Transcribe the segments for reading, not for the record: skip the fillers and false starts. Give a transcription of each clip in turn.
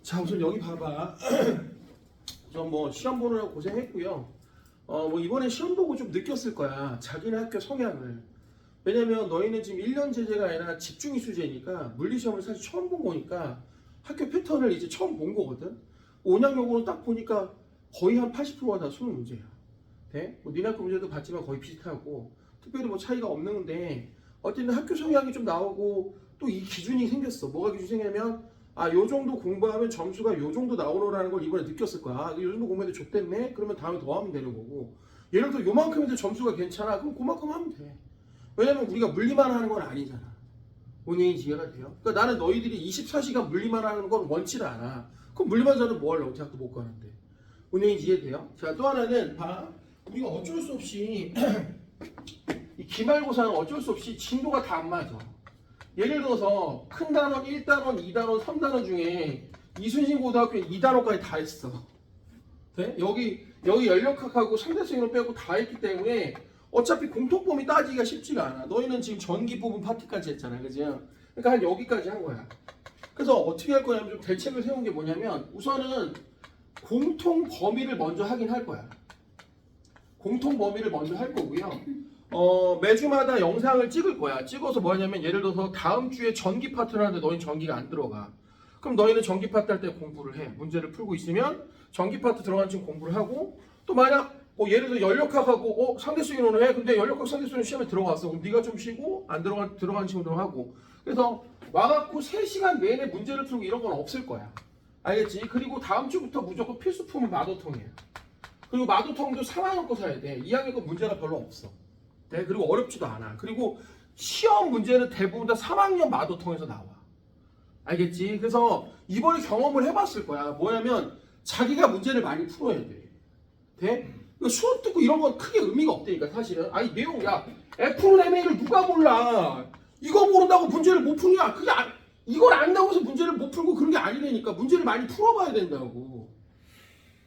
자, 우선 여기 봐봐. 전 뭐 시험 보느라고 고생했고요. 뭐 이번에 시험 보고 좀 느꼈을 거야. 자기네 학교 성향을. 왜냐면 너희는 지금 1년 제제가 아니라 집중이 수제니까 물리시험을 사실 처음 본 거니까 학교 패턴을 이제 처음 본 거거든. 온양용어로 딱 보니까 거의 한 80%가 다 수능 문제야. 네? 뭐 니네 학교 문제도 봤지만 거의 비슷하고 특별히 뭐 차이가 없는데 어쨌든 학교 성향이 좀 나오고 또 이 기준이 생겼어. 뭐가 기준이 생기냐면 요 정도 공부하면 점수가 요 정도 나오노라는 걸 이번에 느꼈을 거야. 요 정도 공부해도 좋댔네? 그러면 다음에 더 하면 되는 거고. 예를 들어 요만큼 해도 점수가 괜찮아. 그럼 그만큼 하면 돼. 왜냐면 우리가 물리만 하는 건 아니잖아. 본인이 이해가 돼요? 그러니까 나는 너희들이 24시간 물리만 하는 건 원치를 않아. 그럼 물리만 잘하면 뭐 하려고 대학도 못 가는데. 본인이 이해돼요? 자, 또 하나는 봐. 우리가 어쩔 수 없이 이 기말고사는 어쩔 수 없이 진도가 다 안 맞아. 예를 들어서 큰 단원 1단원, 2단원, 3단원 중에 이순신 고등학교에 2단원까지 다 했어. 네? 여기 연력학하고 상대성으로 빼고 다 했기 때문에 어차피 공통범위 따지기가 쉽지가 않아. 너희는 지금 전기 부분 파트까지 했잖아. 그죠? 그러니까 한 여기까지 한 거야. 그래서 어떻게 할 거냐면 좀 대책을 세운 게 뭐냐면 우선은 공통 범위를 먼저 하긴 할 거야. 공통 범위를 먼저 할 거고요. 매주마다 영상을 찍을 거야. 찍어서 뭐 하냐면 예를 들어서 다음 주에 전기 파트를 하는데 너희는 전기가 안 들어가. 그럼 너희는 전기 파트 할 때 공부를 해. 문제를 풀고 있으면 전기 파트 들어간 지금 공부를 하고 또 만약 뭐 예를 들어 연력학하고 상대수인호는 해. 근데 연력학 상대수인 시험에 들어갔어. 그럼 네가 좀 쉬고 안 들어간 친구들은 하고. 그래서 와갖고 3시간 내내 문제를 풀고 이런 건 없을 거야. 알겠지? 그리고 다음 주부터 무조건 필수품은 마도통이야. 그리고 마도통도 3학년 거 사야 돼. 2학년 거 문제가 별로 없어. 네, 그리고 어렵지도 않아. 그리고 시험 문제는 대부분 다 3학년 마도통에서 나와. 알겠지? 그래서 이번에 경험을 해봤을 거야. 뭐냐면 자기가 문제를 많이 풀어야 돼. 돼? 수업 듣고 이런 건 크게 의미가 없다니까 사실은. 아니 내용 야 F는 MA를 누가 몰라. 이거 모른다고 문제를 못 푸냐. 그게 이걸 안다고 해서 문제를 못 풀고 그런 게 아니라니까. 문제를 많이 풀어봐야 된다고.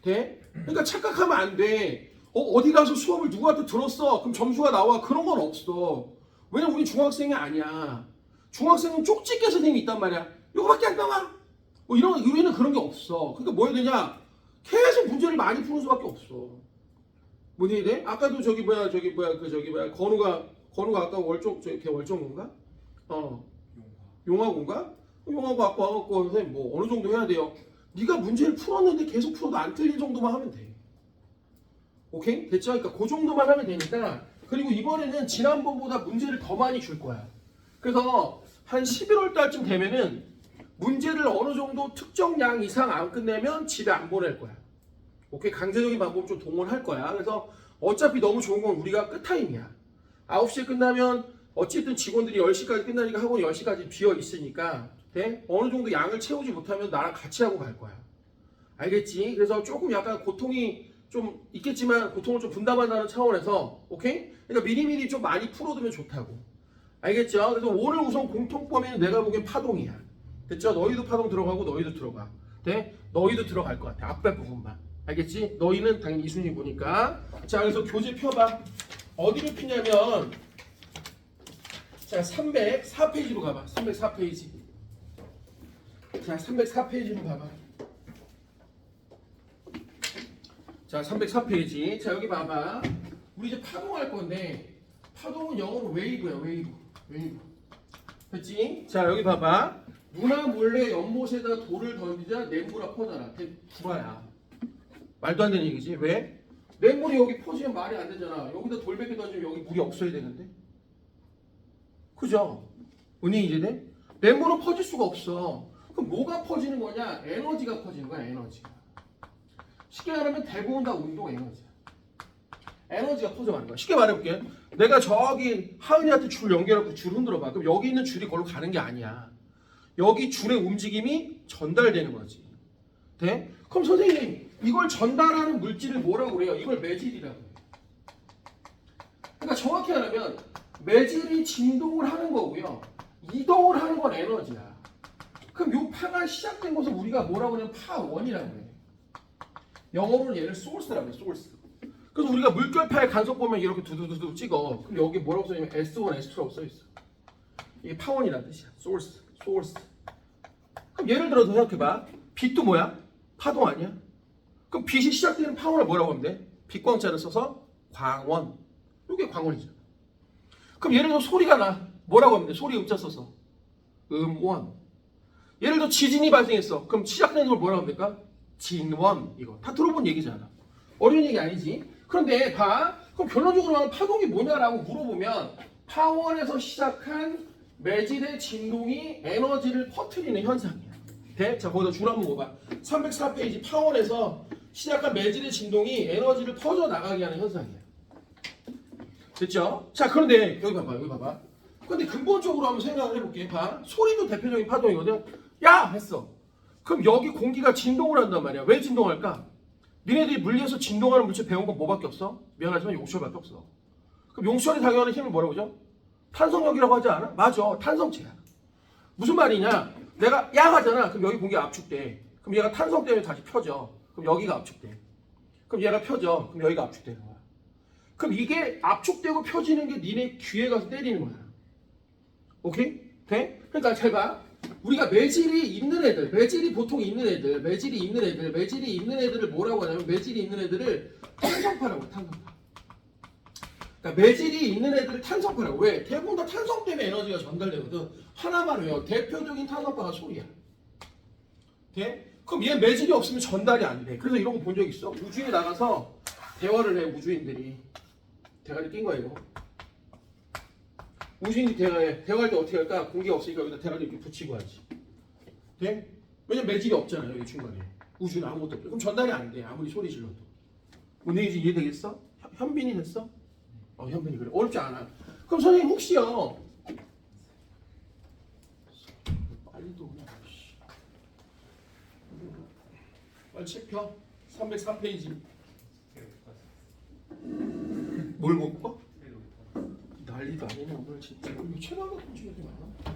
돼? 그러니까 착각하면 안 돼. 어디 가서 수업을 누구한테 들었어? 그럼 점수가 나와. 그런 건 없어. 왜냐면 우리 중학생이 아니야. 중학생은 쪽집게 선생님이 있단 말이야. 이거밖에 안 나와. 뭐 이런 의외는 그런 게 없어. 그러니까 뭐 해야 되냐? 계속 문제를 많이 푸는 수밖에 없어. 뭔 얘기 돼? 아까도 건우가 아까 월정군가? 용화군가? 용화고 아까 와갖고 선생님 뭐 어느 정도 해야 돼요? 네가 문제를 풀었는데 계속 풀어도 안 틀린 정도만 하면 돼. 오케이? 됐죠? 그러니까 그 정도만 하면 되니까. 그리고 이번에는 지난번보다 문제를 더 많이 줄 거야. 그래서 한 11월 달쯤 되면은 문제를 어느 정도 특정 양 이상 안 끝내면 집에 안 보낼 거야. 오케이? 강제적인 방법 좀 동원할 거야. 그래서 어차피 너무 좋은 건 우리가 끝타임이야. 9시에 끝나면 어쨌든 직원들이 10시까지 끝나니까 학원 10시까지 비어 있으니까 네? 어느 정도 양을 채우지 못하면 나랑 같이 하고 갈 거야. 알겠지? 그래서 조금 약간 고통이 좀 있겠지만 고통을 좀 분담한다는 차원에서 오케이? 그러니까 미리미리 좀 많이 풀어두면 좋다고. 알겠죠? 그래서 오늘 우선 공통범위는 내가 보기엔 파동이야. 됐죠? 너희도 파동 들어가고 너희도 들어가. 네? 너희도 들어갈 것 같아. 앞에 부분만. 알겠지? 너희는 당연히 이순이 보니까. 자, 그래서 교재 펴봐. 어디로 피냐면 자, 304페이지로 가봐. 304페이지. 자, 304페이지로 가봐. 자, 304페이지. 자, 여기 봐봐. 우리 이제 파동할 건데 파동은 영어로 웨이브야. 웨이브. 됐지? 자, 여기 봐봐. 누나 몰래 연못에다 돌을 던지자 냇물아 퍼져라. 구라야. 말도 안 되는 얘기지. 왜? 냇물이 여기 퍼지면 말이 안 되잖아. 여기다 돌 100개 던지면 여기 물이 없어야 되는데. 그죠? 은희 이제네? 냇물은 퍼질 수가 없어. 그럼 뭐가 퍼지는 거냐? 에너지가 퍼지는 거야. 에너지가. 쉽게 말하면 대부분 다 운동 에너지야. 에너지가 퍼져가는 거야. 쉽게 말해볼게. 내가 저기 하은이한테 줄 연결하고 줄 흔들어봐. 그럼 여기 있는 줄이 걸로 가는 게 아니야. 여기 줄의 움직임이 전달되는 거지. 돼? 그럼 선생님 이걸 전달하는 물질을 뭐라고 그래요? 이걸 매질이라고 해요. 그러니까 정확히 하면 매질이 진동을 하는 거고요. 이동을 하는 건 에너지야. 그럼 요 파가 시작된 것을 우리가 뭐라고 하냐면 파1이라고 해. 영어로는 얘를 소urce라고 해. 소urce. 그래서 우리가 물결파의 간섭 보면 이렇게 두두두두 찍어. 그럼 여기 뭐라고 써있냐면 S1, S2라고 써있어. 이게 파1이라는 뜻이야. source. 그럼 예를 들어서 생각해봐. 빛도 뭐야? 파동 아니야? 그럼 빛이 시작되는 파원을 뭐라고 하면 돼? 빛광자를 써서 광원. 이게 광원이잖아. 그럼 예를 들어 소리가 나. 뭐라고 하면 돼? 소리 음자 써서 음원. 예를 들어 지진이 발생했어. 그럼 시작되는 걸 뭐라고 하면 될까? 진원. 이거 다 들어본 얘기잖아. 어려운 얘기 아니지. 그런데 봐. 그럼 결론적으로 말하면 파동이 뭐냐라고 물어보면 파원에서 시작한 매질의 진동이 에너지를 퍼뜨리는 현상이야. 돼? 자, 거기다 줄 한번 봐봐. 304페이지 파원에서 시작한 매질의 진동이 에너지를 퍼져 나가게 하는 현상이야. 됐죠? 자, 그런데 여기 봐봐, 여기 봐봐. 근데 근본적으로 한번 생각을 해볼게. 봐. 소리도 대표적인 파동이거든. 야! 했어. 그럼 여기 공기가 진동을 한단 말이야. 왜 진동할까? 니네들이 물리에서 진동하는 물질 배운 건 뭐밖에 없어? 미안하지만 용철밖에 없어. 그럼 용철이 작용하는 힘을 뭐라고 하죠? 탄성력이라고 하지 않아? 맞아. 탄성체야. 무슨 말이냐? 내가 야 하잖아. 그럼 여기 공기가 압축돼. 그럼 얘가 탄성 때문에 다시 펴져. 그럼 여기가 압축돼. 그럼 얘가 펴져. 그럼 여기가 압축되는 거야. 그럼 이게 압축되고 펴지는 게 니네 귀에 가서 때리는 거야. 오케이? 돼? 그러니까 잘 봐. 우리가 매질이 있는 애들, 매질이 보통 있는 애들, 매질이 있는 애들을 뭐라고 하냐면 매질이 있는 애들을 탄성파라고 해. 탄성파. 그러니까 매질이 있는 애들을 탄성파라고. 왜? 대부분 다 탄성 때문에 에너지가 전달되거든. 하나만 외워. 대표적인 탄성파가 소리야. 돼? 그럼 얘 매질이 없으면 전달이 안 돼. 그래서 이런 거 본 적 있어? 우주에 나가서 대화를 해. 우주인들이 대가리 낀 거야 이거. 우주인이 대화할 때 어떻게 할까? 공기가 없으니까 여기다 대가리 이렇게 붙이고 하지. 돼? 왜냐면 매질이 없잖아요 여기 중간에. 우주는 아무것도 없죠. 그럼 전달이 안 돼. 아무리 소리 질러도. 뭐 내 얘기 이해되겠어? 현빈이 됐어? 현빈이 그래. 어렵지 않아. 그럼 선생님 혹시요. 빨리도 오냐. 빨리 책 펴. 304페이지. 뭘 못 봐? 난리도 아니네 오늘 진짜. 이거 최강 같은 중에 좀 많아.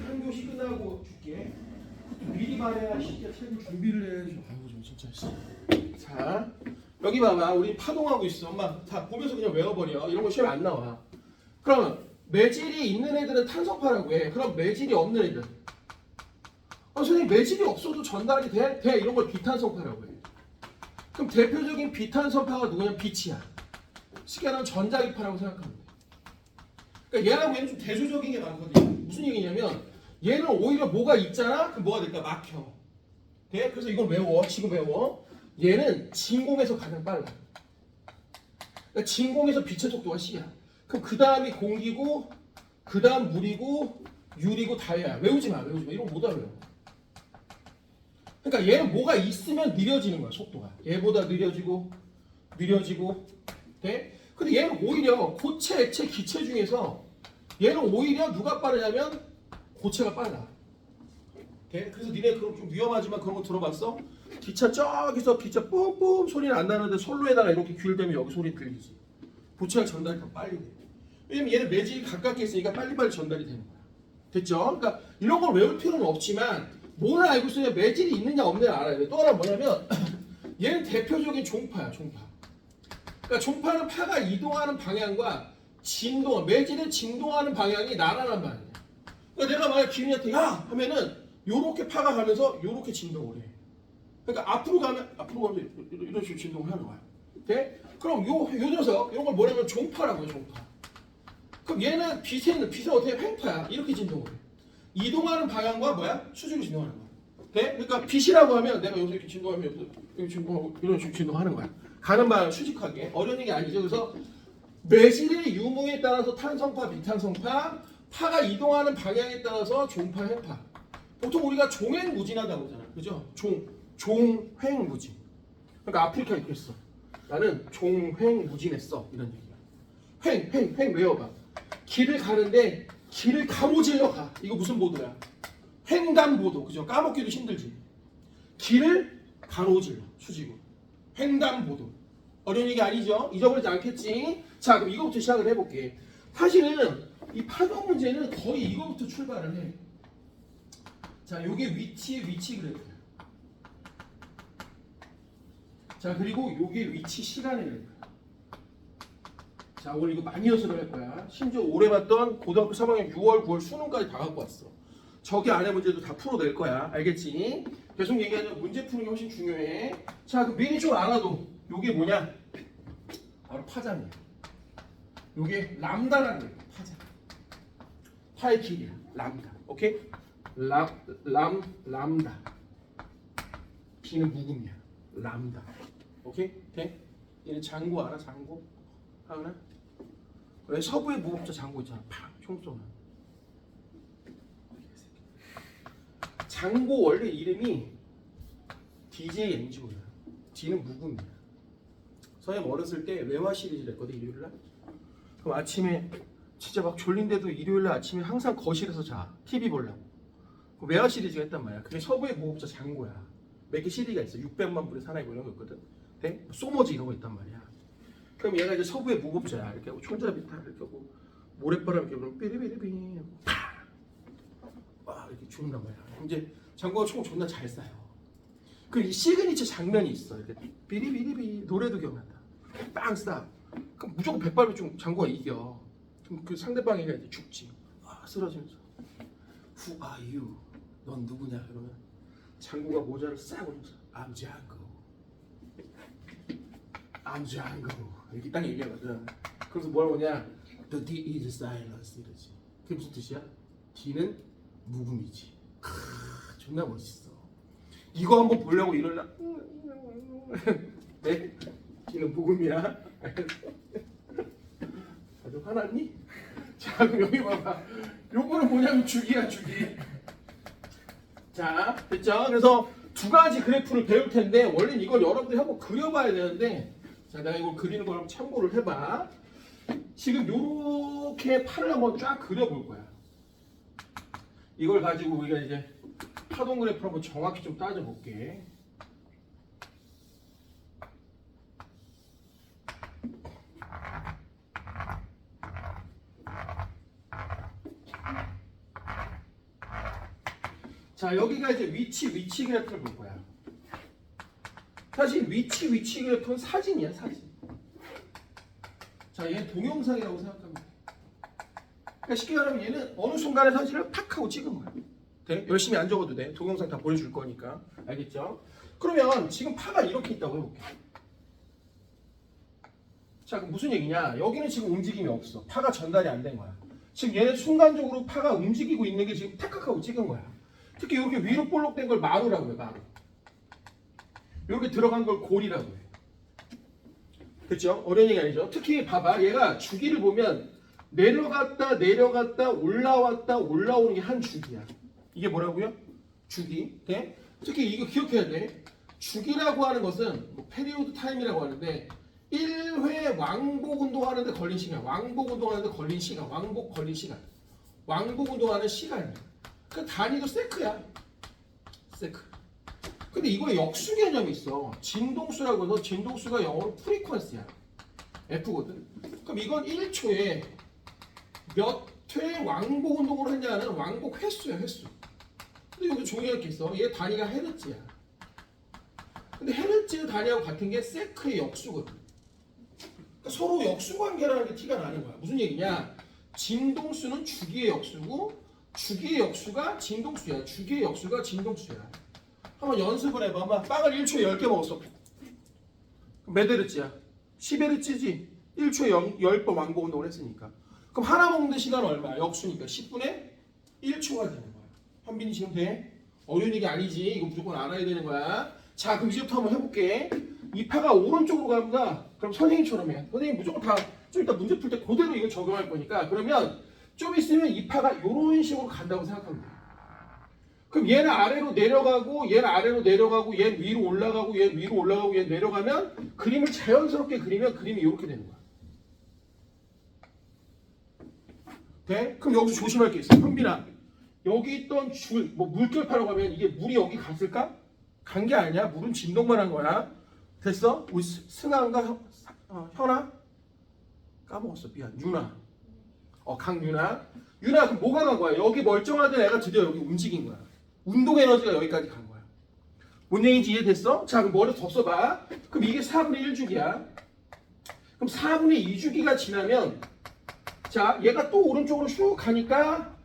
한 교시 끝나고 줄게. 미리 말해야 쉽게 책을 준비를 해야지. 아이고 좀 진짜. 자 여기 봐봐. 우리 파동하고 있어. 엄마 다 보면서 그냥 외워버려. 이런 거 시험에 안 나와. 그러면 매질이 있는 애들은 탄성파라고 해. 그럼 매질이 없는 애들. 선생님 매질이 없어도 전달이 돼? 돼. 이런 걸 비탄성파라고 해. 그럼 대표적인 비탄성파가 누구냐? 빛이야. 쉽게 말하면 전자기파라고 생각하면 돼. 그러니까 얘랑 얘는 좀 대조적인 게 많거든요. 무슨 얘기냐면 얘는 오히려 뭐가 있잖아? 그럼 뭐가 될까? 막혀. 돼? 그래서 이걸 외워. 지금 외워. 얘는 진공에서 가장 빨라. 그러니까 진공에서 빛의 속도가 c야. 그럼 그 다음이 공기고 그 다음 물이고 유리고 다야. 외우지 마. 외우지 마. 이런 거 못 알아요. 그러니까 얘는 뭐가 있으면 느려지는 거야. 속도가. 얘보다 느려지고 돼? 근데 얘는 오히려 고체, 액체, 기체 중에서 얘는 오히려 누가 빠르냐면 고체가 빨라. 돼? 그래서 니네 그럼 좀 위험하지만 그런 거 들어봤어? 기차 저기서 기차 뿜뿜 소리는 안 나는데 솔로에다가 이렇게 귀를 대면 여기 소리 들리지. 고체가 전달이 더 빨리 돼. 왜냐면 얘는 매질이 가깝게 있으니까 빨리빨리 전달이 되는 거야. 됐죠? 그러니까 이런 걸 외울 필요는 없지만 뭐를 알고 있어야 매질이 있느냐 없느냐 알아야 돼. 또 하나 뭐냐면 얘는 대표적인 종파야. 종파. 그러니까 종파는 파가 이동하는 방향과 진동, 매질의 진동하는 방향이 나란한 말이야. 그러니까 내가 만약 기린이한테 야! 하면은 요렇게 파가 가면서 요렇게 진동을 해. 그러니까 앞으로 가면 이런 식으로 진동을 하는 거야. 돼? 그럼 요 녀석 이런 걸 뭐냐면 종파라고 해. 종파. 그럼 얘는 빛은 어떻게 횡파야. 이렇게 진동을 해. 이동하는 방향과 뭐야? 수직으로 진동하는 거야. 돼? 그러니까 빛이라고 하면 내가 여기서 이렇게 진동하면 여기 진동하고 이런 식으로 진동하는 거야. 가는 방향 수직하게. 어려운 얘기 아니죠. 그래서 매질의 유무에 따라서 탄성파, 비탄성파, 파가 이동하는 방향에 따라서 종파, 횡파. 보통 우리가 종횡무진하다고 하잖아. 그죠? 종횡무진. 그러니까 아프리카 이렇게 했어. 나는 종횡무진했어. 이런 얘기야. 횡 외워봐. 길을 가는데 길을 가로질러 가. 이거 무슨 보도야? 횡단보도. 그죠? 까먹기도 힘들지. 길을 가로질러. 수직으로. 횡단보도. 어려운 얘기 아니죠? 잊어버리지 않겠지? 자, 그럼 이거부터 시작을 해볼게. 사실은 이 파동 문제는 거의 이거부터 출발을 해. 자, 요게 위치 그래프. 자, 그리고 요게 위치 시간의 그래프. 자, 오늘 이거 많이 연습을 할 거야. 심지어 올해 봤던 고등학교 3학년 6월, 9월 수능까지 다 갖고 왔어. 저기 안에 문제도 다 풀어낼 거야. 알겠지? 계속 얘기하자면 문제 푸는 게 훨씬 중요해. 자, 그 미리 좀 알아도 요게 뭐냐? 바로 파장이야. 요게 람다라는 거야. 파장. 파의 길이야. 람다. 오케이? 람다. B는 묵음이야. 람다. 오케이? 돼? 얘는 장고 알아? 장고? 하은아? 왜 서부의 무법자 장고 있잖아. 팍! 총 쏘는. 장고 원래 이름이 DJ NGO야. D는 묵음이야. 선생님 어렸을 때 외화 시리즈를 했거든, 일요일날. 그럼 아침에 진짜 막 졸린데도 일요일날 아침에 항상 거실에서 자. TV 보려고. 그 외화 시리즈가 했단 말이야. 그게 서부의 무법자 장고야. 몇 개 CD가 있어. 600만 불의 사나이 이런 거 있거든. 네? 소머지 이런 거 있단 말이야. 그럼 얘가 이제 서부의 무법자야. 이렇게 하고 촌자비타 이렇게 하고 모래바람 이렇게 부르면 삐리비리비 막 이렇게 죽는단 말이야. 이제 장고가 총 존나 잘 쏴요. 그럼 이 시그니처 장면이 있어. 이렇게 삐리비리비 노래도 기억난다. 빵 쏴. 그럼 무조건 백발백중 장고가 이겨. 그럼 그 상대방이가 이제 죽지. 쓰러지면서 Who are you? 넌 누구냐? 그러면 장고가 모자를 싹 올리면서 I'm Django. I'm Django. 이렇게 딱 얘기하거든. 그래서 뭐라고 하냐? The D is silence 이러지. 그게 무슨 뜻이야? D는 묵음이지. 존나 멋있어. 이거 한번 보려고 이럴라. 네? D는 묵음이야. 다들 화났니? 자, 그럼 여기 봐봐. 요거는 뭐냐면 주기야, 주기. 자, 됐죠? 그래서 두 가지 그래프를 배울 텐데 원래는 이걸 여러분들이 한번 그려봐야 되는데, 자, 내가 이걸 그리는 걸 한번 참고를 해봐. 지금 요렇게 팔을 한번 쫙 그려볼 거야. 이걸 가지고 우리가 이제 파동 그래프를 한번 정확히 좀 따져볼게. 자, 여기가 이제 위치 그래프를 볼 거야. 사실 위치 그래프는 사진이야, 사진. 자, 얘는 동영상이라고 생각하면 돼. 그러니까 쉽게 말하면 얘는 어느 순간에 사진을 탁 하고 찍은 거야. 돼? 열심히 안 적어도 돼. 동영상 다 보내줄 거니까. 알겠죠? 그러면 지금 파가 이렇게 있다고 해볼게. 자, 그럼 무슨 얘기냐? 여기는 지금 움직임이 없어. 파가 전달이 안 된 거야. 지금 얘는 순간적으로 파가 움직이고 있는 게 지금 탁 하고 찍은 거야. 특히 이렇게 위로 볼록된 걸 마루라고 해, 마루. 이렇게 들어간 걸 골이라고 해. 그렇죠? 어려운 얘기 아니죠? 특히 봐봐, 얘가 주기를 보면 내려갔다 올라왔다 올라오는 게 한 주기야. 이게 뭐라고요? 주기. 네? 특히 이거 기억해야 돼. 주기라고 하는 것은 뭐 페리오드 타임이라고 하는데 1회 왕복 운동하는데 걸린 시간, 왕복 운동하는데 걸린 시간, 왕복 걸린 시간, 왕복 운동하는 시간이야. 그 단위도 세크야. 세크. 근데 이거에 역수 개념이 있어. 진동수라고 해서 진동수가 영어로 프리퀀시야. F거든. 그럼 이건 1초에 몇 회 왕복 운동을 했냐는 왕복 횟수야, 횟수. 근데 여기 종이가 이렇게 있어. 얘 단위가 헤르츠야. 근데 헤르츠 단위하고 같은 게 세크의 역수거든. 그러니까 서로 역수 관계라는 게 티가 나는 거야. 무슨 얘기냐? 진동수는 주기의 역수고 주기의 역수가 진동수야. 주기의 역수가 진동수야. 한번 연습을 해봐. 한번 빵을 1초에 10개 먹었어. 몇 헤르츠야? 10헤르츠지. 1초에 10번 왕복 운동을 했으니까. 그럼 하나 먹는 시간 얼마야? 역수니까 10분의 1초가 되는 거야. 한빈이 지금 돼? 어려운 얘기 아니지. 이거 무조건 알아야 되는 거야. 자, 그럼 이제부터 한번 해볼게. 이 파가 오른쪽으로 갑니다. 그럼 선생님처럼 해. 선생님 무조건 다 좀 이따 문제 풀 때 그대로 이거 적용할 거니까. 그러면 좀 있으면 이 파가 이런 식으로 간다고 생각하면 돼. 그럼 얘는 아래로 내려가고 얘는 아래로 내려가고 얘는 위로 올라가고 얘는 위로 올라가고 얘는 내려가면 그림을 자연스럽게 그리면 그림이 이렇게 되는 거야. 돼? 그럼 여기서 조심할 게 있어. 현빈아, 여기 있던 줄, 뭐 물결파라고 하면 이게 물이 여기 갔을까? 간 게 아니야. 물은 진동만 한 거야. 됐어? 우리 승아인가 현아? 까먹었어. 미안. 유나. 강유나. 유나 그럼 뭐가 간 거야? 여기 멀쩡하던 애가 드디어 여기 움직인 거야. 운동 에너지가 여기까지 간 거야. 뭔 얘기인지 이해됐어? 자, 그럼 머리 더 써봐. 그럼 이게 4분의 1주기야. 그럼 4분의 2주기가 지나면 자, 얘가 또 오른쪽으로 슉 가니까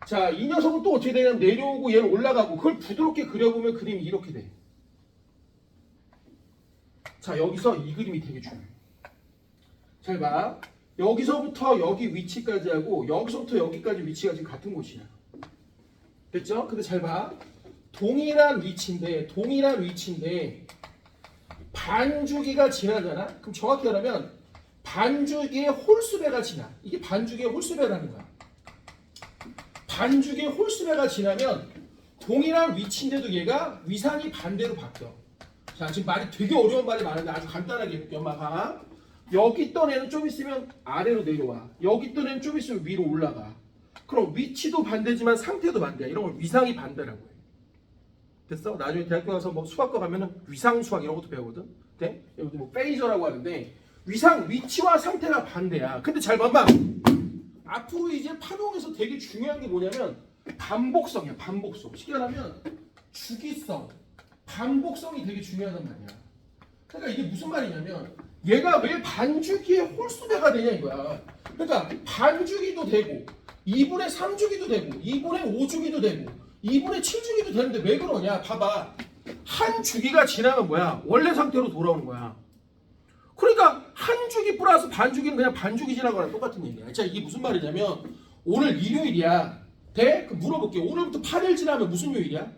자, 이 녀석은 또 어떻게 되냐면 내려오고 얘는 올라가고 그걸 부드럽게 그려보면 그림이 이렇게 돼. 자, 여기서 이 그림이 되게 중요해. 잘 봐. 여기서부터 여기 위치까지 하고 여기서부터 여기까지 위치가 지금 같은 곳이야. 됐죠? 근데 잘 봐. 동일한 위치인데 반주기가 지나잖아? 그럼 정확히 말하면 반주기의 홀수배가 지나. 이게 반주기의 홀수배라는 거야. 반주기의 홀수배가 지나면 동일한 위치인데도 얘가 위상이 반대로 바뀌어. 자, 지금 말이 되게 어려운 말이 많은데 아주 간단하게 해볼게요. 엄마 봐. 여기 있던 애는 좀 있으면 아래로 내려와. 여기 있던 애는 좀 있으면 위로 올라가. 그럼 위치도 반대지만 상태도 반대야. 이런 걸 위상이 반대라고 해. 됐어? 나중에 대학교 가서 뭐 수학과 가면은 위상 수학 이런 것도 배우거든. 네? 여기 뭐 페이저라고 하는데 위치와 상태가 반대야. 근데 잘 봐봐. 앞으로 이제 파동에서 되게 중요한 게 뭐냐면 반복성이야. 반복성. 쉽게 말하면 주기성, 반복성이 되게 중요하단 말이야. 그러니까 이게 무슨 말이냐면 얘가 왜 반주기의 홀수배가 되냐 이거야. 그러니까 반주기도 되고 2분의 3주기도 되고 2분의 5주기도 되고 2분의 7주기도 되는데 왜 그러냐. 봐봐. 한 주기가 지나면 뭐야? 원래 상태로 돌아오는 거야. 그러니까 한 주기 플러스 반주기는 그냥 반주기 지나거나 똑같은 얘기야. 자, 이게 무슨 말이냐면 오늘 일요일이야. 돼? 그럼 물어볼게. 오늘부터 8일 지나면 무슨 요일이야?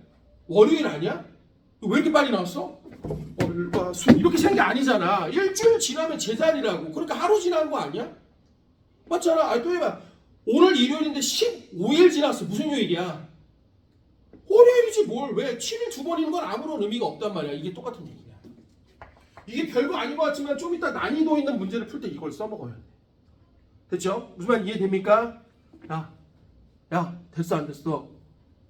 월요일 아니야? 왜 이렇게 빨리 나왔어? 월화수 이렇게 생긴 게 아니잖아. 일주일 지나면 제자리라고. 그러니까 하루 지난 거 아니야? 맞잖아. 또 해봐. 오늘 일요일인데 15일 지났어. 무슨 요일이야? 월요일이지 뭘. 왜 7일 두 번이는 건 아무런 의미가 없단 말이야. 이게 똑같은 얘기야. 이게 별거 아닌 것 같지만 좀 이따 난이도 있는 문제를 풀 때 이걸 써먹어야 돼. 됐죠? 무슨 말 이해됩니까? 야, 됐어 안 됐어?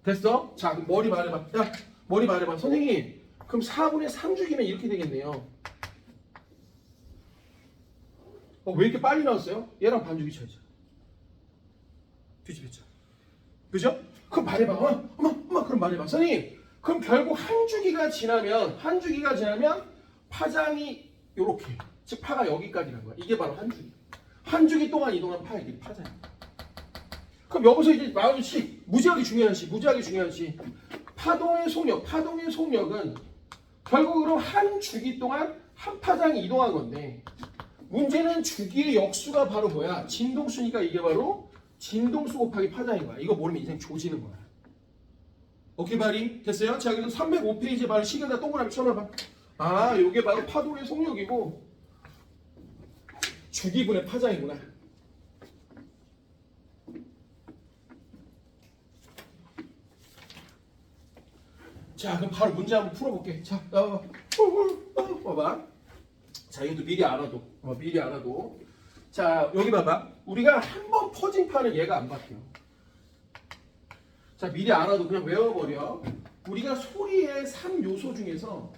됐어? 자, 그럼 머리 말해봐. 야, 머리 말해봐. 선생님, 그럼 4분의 3주기면 이렇게 되겠네요. 왜 이렇게 빨리 나왔어요? 얘랑 반주기 차이죠. 뒤집혔죠. 그죠? 그럼 말해봐. 엄마, 그럼 말해봐. 선생님, 그럼 결국 한 주기가 지나면 파장이 요렇게, 즉 파가 여기까지라는 거야. 이게 바로 한 주기. 한 주기 동안 이동한 파, 이게 파장이야. 그럼 여기서 이제 나오는 시, 무지하게 중요한 시. 파동의 속력은 결국으로 한 주기 동안 한 파장이 이동한 건데 문제는 주기의 역수가 바로 뭐야? 진동수니까 이게 바로 진동수 곱하기 파장인 거야. 이거 모르면 인생 조지는 거야. 오케이 바리? 됐어요? 자, 그래서 305페이지에 바로 시계에다 동그라미 쳐놔봐. 이게 바로 파동의 속력이고 주기분의 파장이구나. 자, 그럼 바로 문제 한번 풀어볼게. 자, 봐봐. 자, 이것도 미리 알아도. 자, 여기 봐봐. 우리가 한 번 퍼진 파는 얘가 안 바뀌어. 자, 미리 알아도 그냥 외워버려. 우리가 소리의 3요소 중에서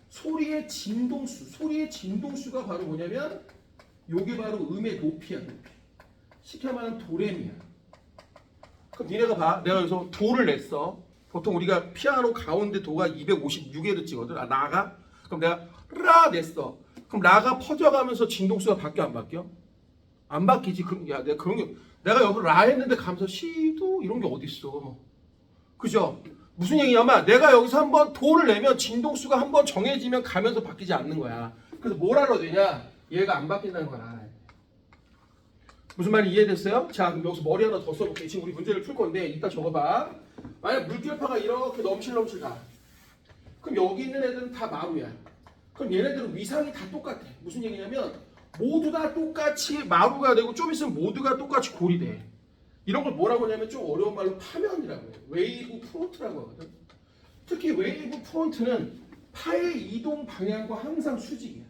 소리의 진동수가 바로 뭐냐면 요게 바로 음의 높이야. 쉽게 말하면 도레미야. 그럼 니네가 봐. 내가 여기서 도를 냈어. 보통 우리가 피아노 가운데 도가 256헤르츠거든. 라가? 그럼 내가 라 냈어. 그럼 라가 퍼져가면서 진동수가 바뀌어 안 바뀌어? 안 바뀌지. 그럼 야, 내가 여기 라 했는데 가면서 시도 이런 게 어딨어. 그죠? 무슨 얘기냐면 내가 여기서 한번 도를 내면 진동수가 한번 정해지면 가면서 바뀌지 않는 거야. 그래서 뭘 알아야 되냐? 얘가 안 바뀐다는 걸 알아야 돼. 무슨 말이 이해됐어요? 자, 그럼 여기서 머리 하나 더 써볼게. 지금 우리 문제를 풀 건데 이따 적어봐. 만약 물결파가 이렇게 넘실 가. 그럼 여기 있는 애들은 다 마루야. 그럼 얘네들은 위상이 다 똑같아. 무슨 얘기냐면 모두 다 똑같이 마루가 되고 좀 있으면 모두가 똑같이 골이 돼. 이런 걸 뭐라고 하냐면 좀 어려운 말로 파면이라고 해. 웨이브 프론트라고 하거든. 특히 웨이브 프론트는 파의 이동 방향과 항상 수직이야.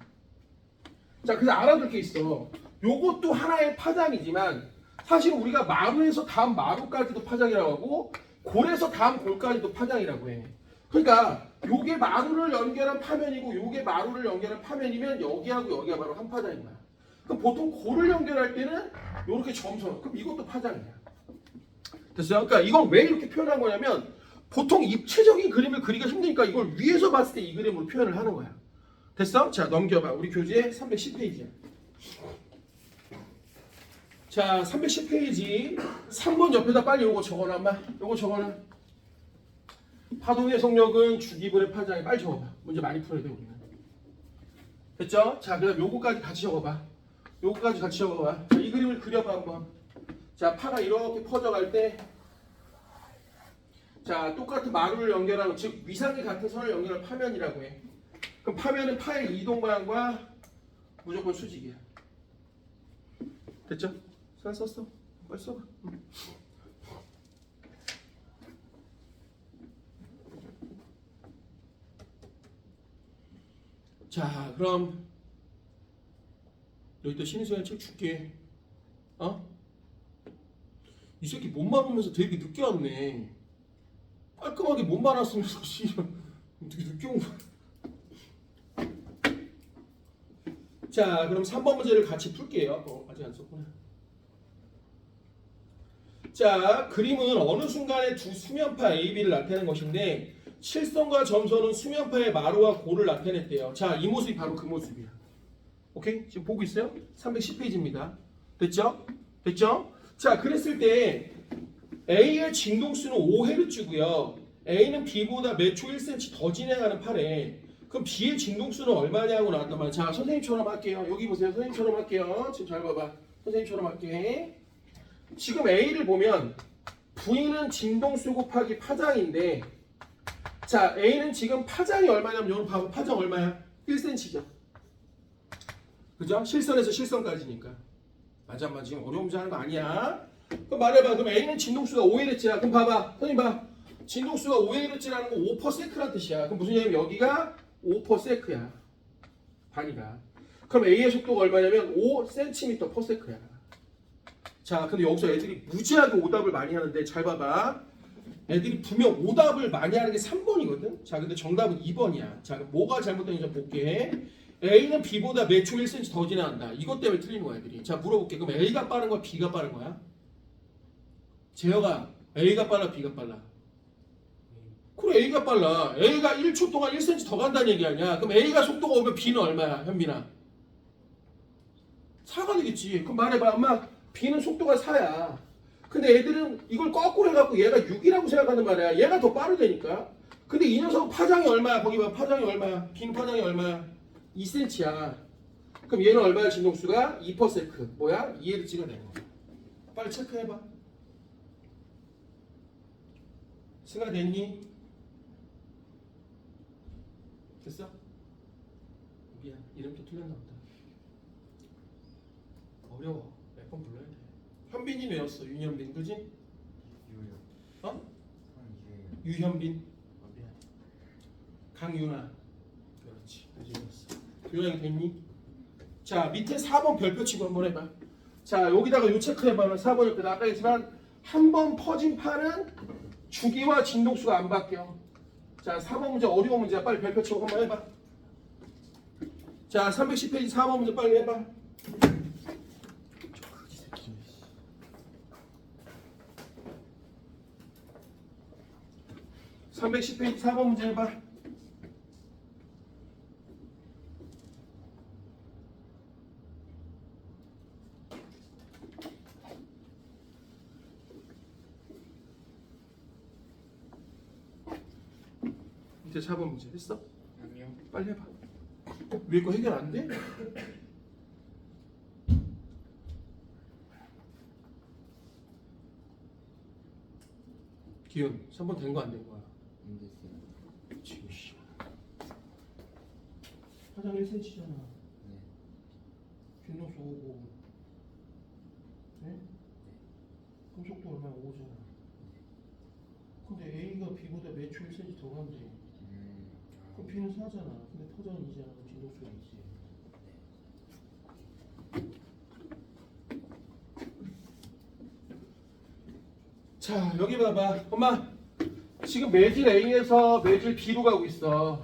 자, 그래서 알아둘 게 있어. 요것도 하나의 파장이지만 사실 우리가 마루에서 다음 마루까지도 파장이라고 하고 골에서 다음 골까지도 파장이라고 해. 그러니까 요게 마루를 연결한 파면이고 요게 마루를 연결한 파면이면 여기하고 여기가 바로 한 파장인 거야. 그럼 보통 고를 연결할 때는 요렇게 점선. 그럼 이것도 파장이야. 됐어요? 그러니까 이건 왜 이렇게 표현한 거냐면 보통 입체적인 그림을 그리기가 힘드니까 이걸 위에서 봤을 때 이 그림으로 표현을 하는 거야. 됐어? 자, 넘겨봐. 우리 교재 310페이지야. 자, 310페이지 3번 옆에다 빨리 요거 적어놔. 엄마. 요거 적어놔. 파동의 속력은 주기분의 파장에 빨리 적어봐. 문제 많이 풀어야 돼 우리는. 됐죠? 자, 그다음 요거까지 같이 적어봐. 요거까지 같이 적어봐. 자, 이 그림을 그려봐 한번. 자, 파가 이렇게 퍼져갈 때, 자, 똑같은 마루를 연결하는, 즉 위상이 같은 선을 연결한 파면이라고 해. 그럼 파면은 파의 이동 방향과 무조건 수직이야. 됐죠? 잘 썼어? 빨리 써봐. 자, 그럼 여기다 신희수한테 책 줄게. 어? 이 새끼 못 말으면서 되게 늦게 왔네. 깔끔하게 못 말았으면서 씨발 되게 늦게 온 거야. 자, 그럼 3번 문제를 같이 풀게요. 아직 안 썼구나. 자, 그림은 어느 순간에 두 수면파 AB를 나타내는 것인데 실선과 점선은 수면파의 마루와 고를 나타냈대요. 자, 이 모습이 바로 그 모습이야. 오케이? 지금 보고 있어요? 310페이지입니다. 됐죠? 됐죠? 자, 그랬을 때 A의 진동수는 5Hz고요. A는 B보다 몇 초 1cm 더 진행하는 파래. 그럼 B의 진동수는 얼마냐고 나왔단 말이야. 자, 선생님처럼 할게요. 여기 보세요. 선생님처럼 할게요. 지금 잘 봐봐. 선생님처럼 할게. 지금 A를 보면 V는 진동수 곱하기 파장인데, 자, A는 지금 파장이 얼마냐면 여기 봐봐. 파장 얼마야? 1cm죠. 그죠? 실선에서 실선까지니까. 맞아, 맞아. 지금 어려운 문제 하는 거 아니야. 그럼 말해봐. 그럼 A는 진동수가 5Hz야. 그럼 봐봐. 선생님 봐. 진동수가 5Hz라는 거 5%란 뜻이야. 그럼 무슨 얘기냐면 여기가 5%야. 반이가. 그럼 A의 속도가 얼마냐면 5cm/s야. 자, 근데 여기서 애들이 무지하게 오답을 많이 하는데 잘 봐봐. 애들이 분명 오답을 많이 하는 게 3번이거든. 자, 근데 정답은 2번이야. 자, 그럼 뭐가 잘못된지 볼게. A는 B보다 몇 초 1cm 더 지나간다. 이것 때문에 틀린 거야, 애들이. 자, 물어볼게. 그럼 A가 빠른 거야, B가 빠른 거야? 재혁아, A가 빨라, B가 빨라? 그래, A가 빨라. A가 1초 동안 1cm 더 간다는 얘기 아니야. 그럼 A가 속도가 오면 B는 얼마야, 현빈아? 4가 되겠지. 그럼 말해봐. 엄마, B는 속도가 4야. 근데 애들은 이걸 거꾸로 해갖고 얘가 6이라고 생각하는 말이야. 얘가 더 빠르다니까. 근데 이 녀석 파장이 얼마야? 거기 봐. 파장이 얼마야? B는 파장이 얼마야? 2cm야. 그럼 얘는 얼마야? 진동수가 2%. 뭐야? 2Hz가 되는 거야. 빨리 체크해봐. 승아 됐니? 됐어? 미안. 이름도 틀렸나 보다. 어려워. 몇 번 불러야 돼. 현빈이 외웠어. 윤현빈. 그지? 유효. 어? 유효. 유현빈. 강윤아. 그렇지. 그지? 교양이 됐니? 자, 밑에 4번 별표 치고 한번 해봐. 자, 여기다가 요 체크해봐. 4번 옆에다 아까 했지만 한 번 퍼진 파는 주기와 진동수가 안 바뀌어. 자, 4번 문제 어려운 문제야. 빨리 별표 치고 한번 해봐. 자, 310페이지 4번 문제 빨리 해봐. 310페이지 4번 문제 해봐. 밑에 4번 문제 했어? 아니요. 빨리 해봐. 위에 거 해결 안 돼? 기훈 3번 된 거 안 된 거야? 안 됐어요. 지금 씨. 화장 1cm잖아. 네. 진동수 5고. 네? 그럼 속도 얼마야? 5잖아. 근데 A가 B보다 몇 초 1cm 더 간대. 그럼 B는 4잖아. 근데 퍼전은 2잖아. 그럼 진동수가 2지. 자, 여기 봐봐. 엄마. 지금 매질 A에서 매질 B로 가고 있어.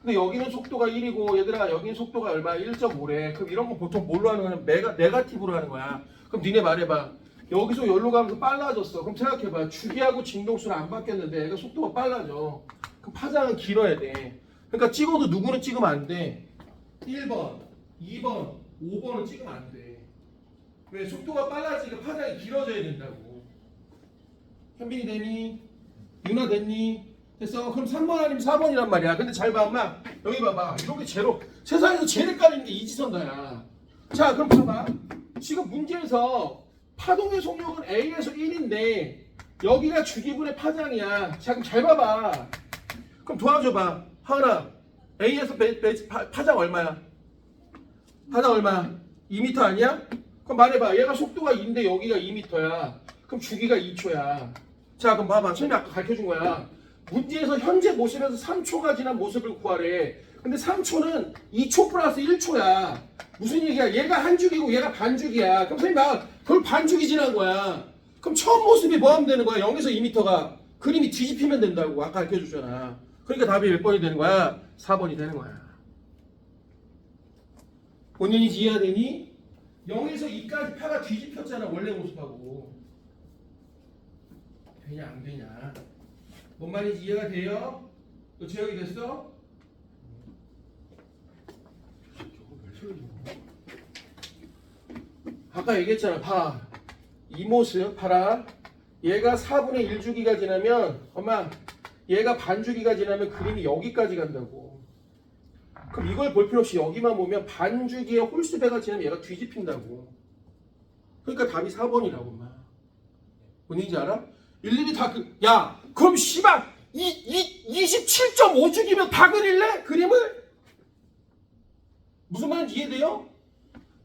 근데 여기는 속도가 1이고 얘들아 여기는 속도가 얼마? 1.5래. 그럼 이런 거 보통 뭘로 하는 거야? 네가티브로 하는 거야. 그럼 니네 말해봐. 여기서 여기로 가면서 빨라졌어. 그럼 생각해봐. 주기하고 진동수는 안 바뀌었는데 얘가 속도가 빨라져. 그럼 파장은 길어야 돼. 그러니까 찍어도 누구는 찍으면 안 돼. 1번, 2번, 5번은 찍으면 안 돼. 왜? 속도가 빨라지니까 파장이 길어져야 된다고. 현빈이 되니? 유나 됐니? 됐어. 그럼 3번 아니면 4번이란 말이야. 근데 잘 봐, 엄마. 여기 봐봐. 이렇게 제로. 세상에서 제일 헷갈리는 게 이지선다야. 자, 그럼 봐봐. 지금 문제에서 파동의 속력은 A에서 1인데 여기가 주기분의 파장이야. 자, 그럼 잘 봐봐. 그럼 도와줘봐. 하은아. A에서 파장 얼마야? 파장 얼마야? 2m 아니야? 그럼 말해봐. 얘가 속도가 2인데 여기가 2m야. 그럼 주기가 2초야. 자, 그럼 봐봐. 선생님이 아까 가르쳐준 거야. 문제에서 현재 모습에서 3초가 지난 모습을 구하래. 근데 3초는 2초 플러스 1초야. 무슨 얘기야? 얘가 한 주기고 얘가 반 주기야. 그럼 선생님 나 그걸 반 주기 지난 거야. 그럼 처음 모습이 뭐 하면 되는 거야? 0에서 2m가 그림이 뒤집히면 된다고 아까 가르쳐줬잖아. 그러니까 답이 몇 번이 되는 거야? 4번이 되는 거야. 본인이 이해가 되니? 0에서 2까지 파가 뒤집혔잖아. 원래 모습하고. 되냐 안 되냐? 뭔 말인지 이해가 돼요? 너 지역이 됐어? 아까 얘기했잖아. 봐. 이 모습 봐라. 얘가 4분의 1주기가 지나면 엄마 얘가 반주기가 지나면 그림이 여기까지 간다고. 그럼 이걸 볼 필요 없이 여기만 보면 반주기의 홀수배가 지나면 얘가 뒤집힌다고. 그러니까 답이 4번이라고 엄마. 뭔지 알아? 일일이 다 야 그럼 씨발 27.5주기면 다 그릴래? 그림을? 무슨 말인지 이해돼요?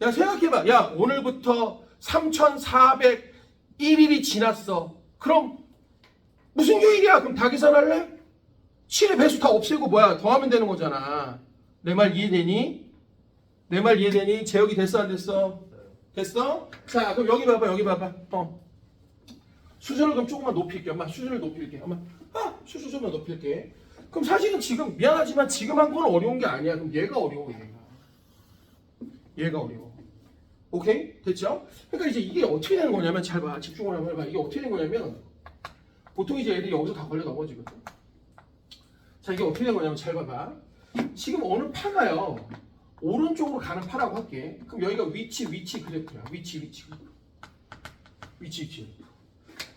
야 생각해봐. 야 오늘부터 3401일이 지났어. 그럼 무슨 요일이야? 그럼 다 계산할래? 7의 배수 다 없애고 뭐야 더하면 되는 거잖아. 내 말 이해되니? 내 말 이해되니? 제역이 됐어 안 됐어? 됐어? 자 그럼 여기 봐봐 여기 봐봐. 수준을 그럼 조금만 높일게. 엄마 수준을 높일게. 엄마 수준 좀만 높일게. 그럼 사실은 지금 미안하지만 지금 한 건 어려운 게 아니야. 그럼 얘가 어려워 얘가 어려워. 오케이? 됐죠? 그러니까 이제 이게 어떻게 되는 거냐면 잘 봐. 집중을 한번 해봐. 이게 어떻게 된 거냐면 보통 이제 애들이 여기서 다 걸려 넘어지거든. 자 이게 어떻게 된 거냐면 잘 봐봐. 지금 어느 파가요. 오른쪽으로 가는 파라고 할게. 그럼 여기가 위치 그래프야. 위치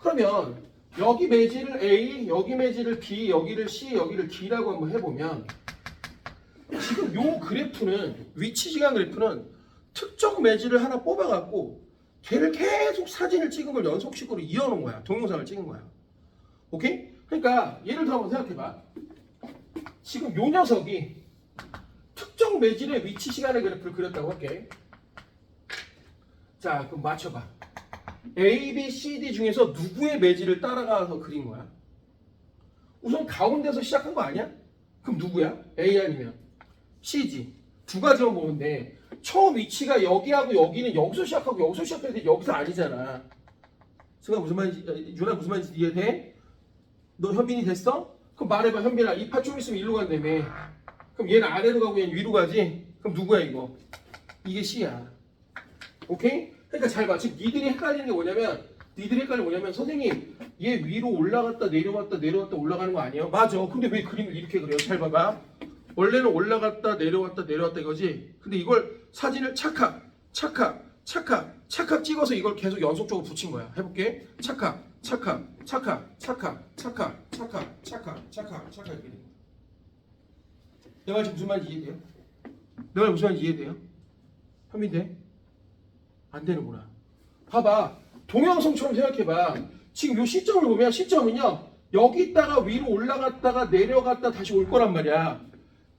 그러면 여기 매질을 A, 여기 매질을 B, 여기를 C, 여기를 D라고 한번 해보면 지금 요 그래프는 위치 시간 그래프는 특정 매질을 하나 뽑아갖고 걔를 계속 사진을 찍은 걸 연속식으로 이어놓은 거야. 동영상을 찍은 거야. 오케이? 그러니까 예를 들어 한번 생각해봐. 지금 요 녀석이 특정 매질의 위치 시간의 그래프를 그렸다고 할게. 자 그럼 맞춰봐. A, B, C, D 중에서 누구의 매질을 따라가서 그린 거야? 우선 가운데서 시작한 거 아니야? 그럼 누구야? A 아니면 C지. 두 가지만 보면 돼. 처음 위치가 여기하고 여기는 여기서 시작하고 여기서 시작해야 돼. 여기서 아니잖아. 승아 무슨 말인지, 유나 무슨 말인지 이해돼? 너 현빈이 됐어? 그럼 말해봐. 현빈아 이 파 좀 있으면 일로 간다며. 그럼 얘는 아래로 가고 얘는 위로 가지? 그럼 누구야 이거? 이게 C야. 오케이? 그러니까 잘 봐. 지금 니들이 헷갈리는 게 뭐냐면 선생님 얘 위로 올라갔다 내려갔다 올라가는 거 아니에요? 맞아. 근데 왜 그림을 이렇게 그려요? 잘 봐봐. 원래는 올라갔다 내려갔다 이거지. 근데 이걸 사진을 찰칵 찍어서 이걸 계속 연속적으로 붙인 거야. 해볼게. 찰칵 이렇게 돼. 내 말 지금 무슨 말인지 이해돼요? 내 말 무슨 말인지 이해돼요? 현민 돼? 안 되는구나. 봐봐. 동영상처럼 생각해봐. 지금 요 시점을 보면 시점은요. 여기 있다가 위로 올라갔다가 내려갔다 다시 올 거란 말이야.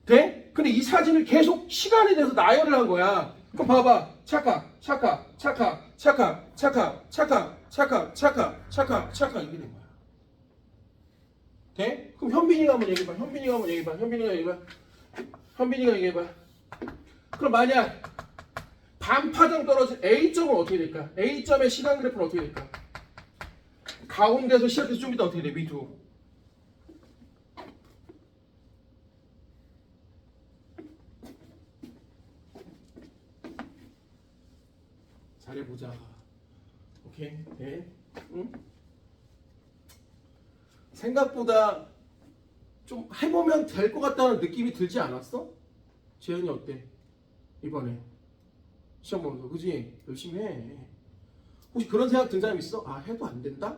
돼? 근데 이 사진을 계속 시간에 대해서 나열을 한 거야. 그럼 봐봐. 찰칵 이게 된 거야. 돼? 그럼 현빈이가 한번 얘기해봐. 현빈이가 얘기해봐. 그럼 만약 반파장 떨어진 A점은 어떻게 될까? A점의 시간 그래프는 어떻게 될까? 가운데서 시작해서 좀 이따 어떻게 돼? 위로 잘해보자. 오케이? 네? 응? 생각보다 좀 해보면 될 것 같다는 느낌이 들지 않았어? 재현이 어때? 이번에 시험 보면서 그지? 열심히 해. 혹시 그런 생각 든 사람 있어? 아 해도 안 된다?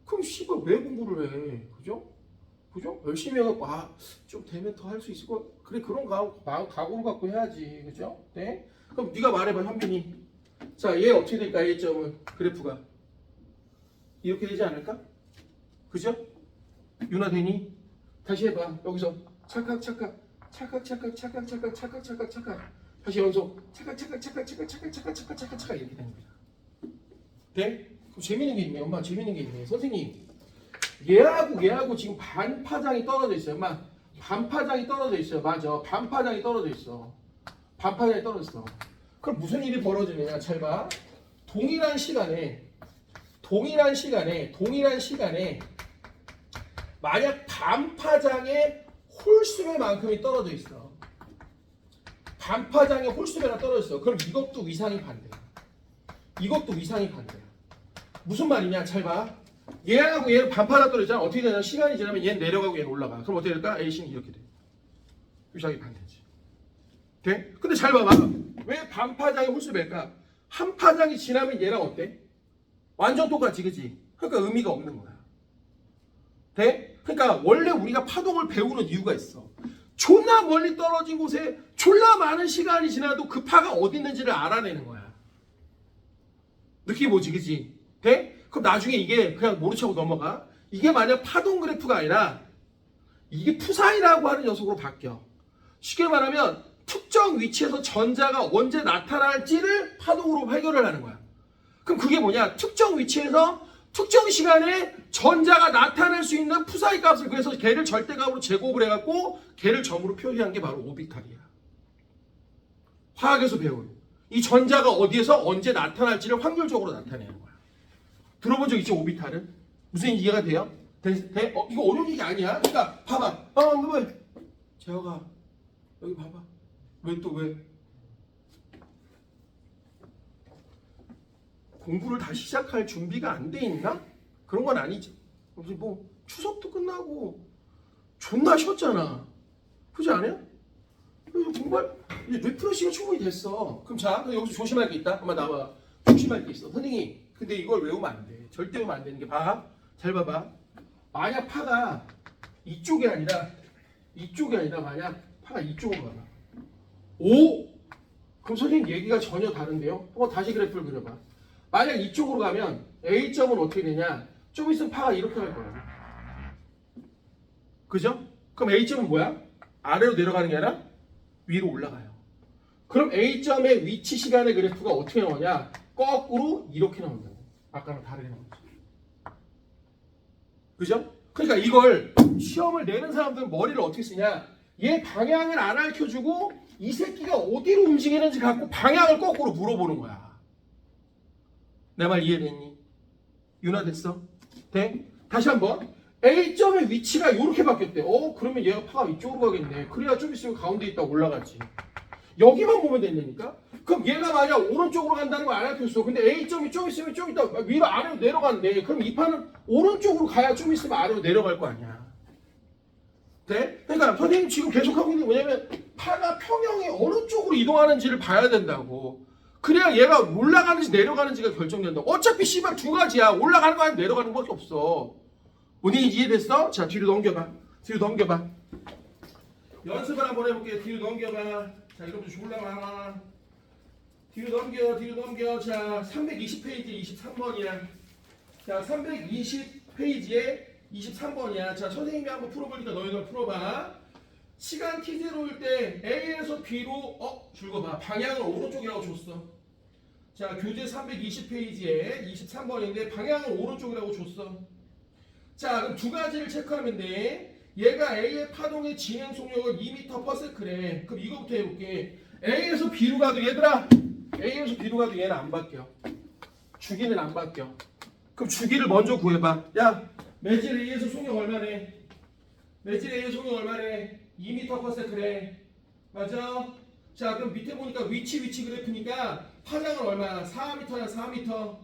그럼 씨발 왜 공부를 해? 그죠? 그죠? 열심히 해갖고 좀 되면 더 할 수 있을 것 그래 그런 각오를 갖고 해야지 그죠? 네? 그럼 네가 말해봐 현빈이. 자 얘 어떻게 될까? A점은 그래프가 이렇게 되지 않을까? 그죠? 윤아 되니? 다시 해봐. 여기서 착각 다시 연속 착각 이렇게 되는 거야. 네? 그럼 재밌는 게 있네. 엄마 재밌는 게 있네. 선생님 얘하고 지금 반파장이 떨어져 있어요. 엄마 반파장이 떨어져 있어요. 맞아. 반파장이 떨어져 있어. 반파장이 떨어졌어. 그럼 무슨 일이 벌어지느냐? 잘 봐. 동일한 시간에 만약 반파장의 홀수배만큼이 떨어져 있어. 반파장의 홀수배가 떨어져 있어. 그럼 이것도 위상이 반대야. 이것도 위상이 반대야. 무슨 말이냐? 잘 봐. 얘하고 얘는 반파가 떨어지잖아. 어떻게 되냐? 시간이 지나면 얘는 내려가고 얘는 올라가. 그럼 어떻게 될까? A씨는 이렇게 돼. 위상이 반대지. 돼? 근데 잘 봐봐. 왜 반파장의 홀수배일까? 한 파장이 지나면 얘랑 어때? 완전 똑같지, 그치? 그러니까 의미가 없는 거야. 돼? 그러니까 원래 우리가 파동을 배우는 이유가 있어. 존나 멀리 떨어진 곳에 졸라 많은 시간이 지나도 그 파가 어디 있는지를 알아내는 거야. 느낌이 뭐지, 그치? 돼? 그럼 나중에 이게 그냥 모른 척하고 넘어가. 이게 만약 파동 그래프가 아니라 이게 푸사이라고 하는 녀석으로 바뀌어. 쉽게 말하면 특정 위치에서 전자가 언제 나타날지를 파동으로 해결을 하는 거야. 그럼 그게 뭐냐? 특정 위치에서 특정 시간에 전자가 나타날 수 있는 푸사이 값을 그래서 걔를 절대값으로 제곱을 해갖고 걔를 점으로 표시한 게 바로 오비탈이야. 화학에서 배운 이 전자가 어디에서 언제 나타날지를 확률적으로 나타내는 거야. 들어본 적 있지? 오비탈은? 무슨 이해가 돼요? 이거 어려운 얘기 아니야. 그러니까 봐봐. 왜? 재혁아 여기 봐봐. 왜 또 왜? 공부를 다시 시작할 준비가 안 돼 있나? 그런 건 아니지. 무슨 뭐 추석도 끝나고 존나 쉬었잖아. 그렇지 않아요? 공부할 이제 리프레시가 충분히 됐어. 그럼 자, 그럼 여기서 조심할 게 있다. 엄마 나와. 조심할 게 있어. 선생님, 근데 이걸 외우면 안 돼. 절대 외우면 안 되는 게 봐. 잘 봐봐. 만약 파가 이쪽이 아니라 만약 파가 이쪽으로 가라. 오! 그럼 선생님 얘기가 전혀 다른데요? 한번 다시 그래프를 그려봐. 만약 이쪽으로 가면 A점은 어떻게 되냐? 좀 있으면 파가 이렇게 갈 거야. 그죠? 그럼 A점은 뭐야? 아래로 내려가는 게 아니라 위로 올라가요. 그럼 A점의 위치 시간의 그래프가 어떻게 나오냐? 거꾸로 이렇게 나온다고. 아까랑 다르게 나오죠. 그죠? 그러니까 이걸 시험을 내는 사람들은 머리를 어떻게 쓰냐? 얘 방향을 안 알려주고 이 새끼가 어디로 움직이는지 갖고 방향을 거꾸로 물어보는 거야. 내 말 이해됐니? 윤화 됐어? 돼? 다시 한번. A점의 위치가 이렇게 바뀌었대. 그러면 얘가 파가 이쪽으로 가겠네. 그래야 좀 있으면 가운데 있다 올라가지. 여기만 보면 된다니까? 그럼 얘가 만약 오른쪽으로 간다는 거 알려줬어. 근데 A점이 좀 있으면 좀 있다 위로 아래로 내려간대. 그럼 이 파는 오른쪽으로 가야 좀 있으면 아래로 내려갈 거 아니야. 돼? 그러니까 선생님 지금 계속하고 있는 게 뭐냐면 파가 평형이 어느 쪽으로 이동하는지를 봐야 된다고. 그래야 얘가 올라가는지 내려가는지가 결정된다고. 어차피 씨발 두 가지야. 올라가는 거 아니면 내려가는 거밖에 없어. 뭔 얘기인지 이해됐어? 자 뒤로 넘겨봐. 연습을 한번 해볼게. 뒤로 넘겨봐. 자 이러면 졸라 많아. 뒤로 넘겨. 자 320페이지 23번이야. 자 320페이지에 23번이야. 자 선생님이 한번 풀어보니까 너희들 풀어봐. 시간 t0일 때 A에서 B로 줄거봐. 방향을 오른쪽이라고 줬어. 자 교재 320페이지에 23번인데 방향을 오른쪽이라고 줬어. 자 그럼 두 가지를 체크하면 돼. 얘가 A의 파동의 진행 속력을 2m/s래. 그럼 이거부터 해볼게. A에서 B로 가도 얘들아 A에서 B로 가도 얘는 안 바뀌어. 주기는 안 바뀌어. 그럼 주기를 먼저 구해봐. 야 매질 A에서 속력 얼마래? 매질 A의 속력 얼마래? 2m/s래. 맞아? 자 그럼 밑에 보니까 위치 그래프니까 파장은 얼마야? 4m야 4m.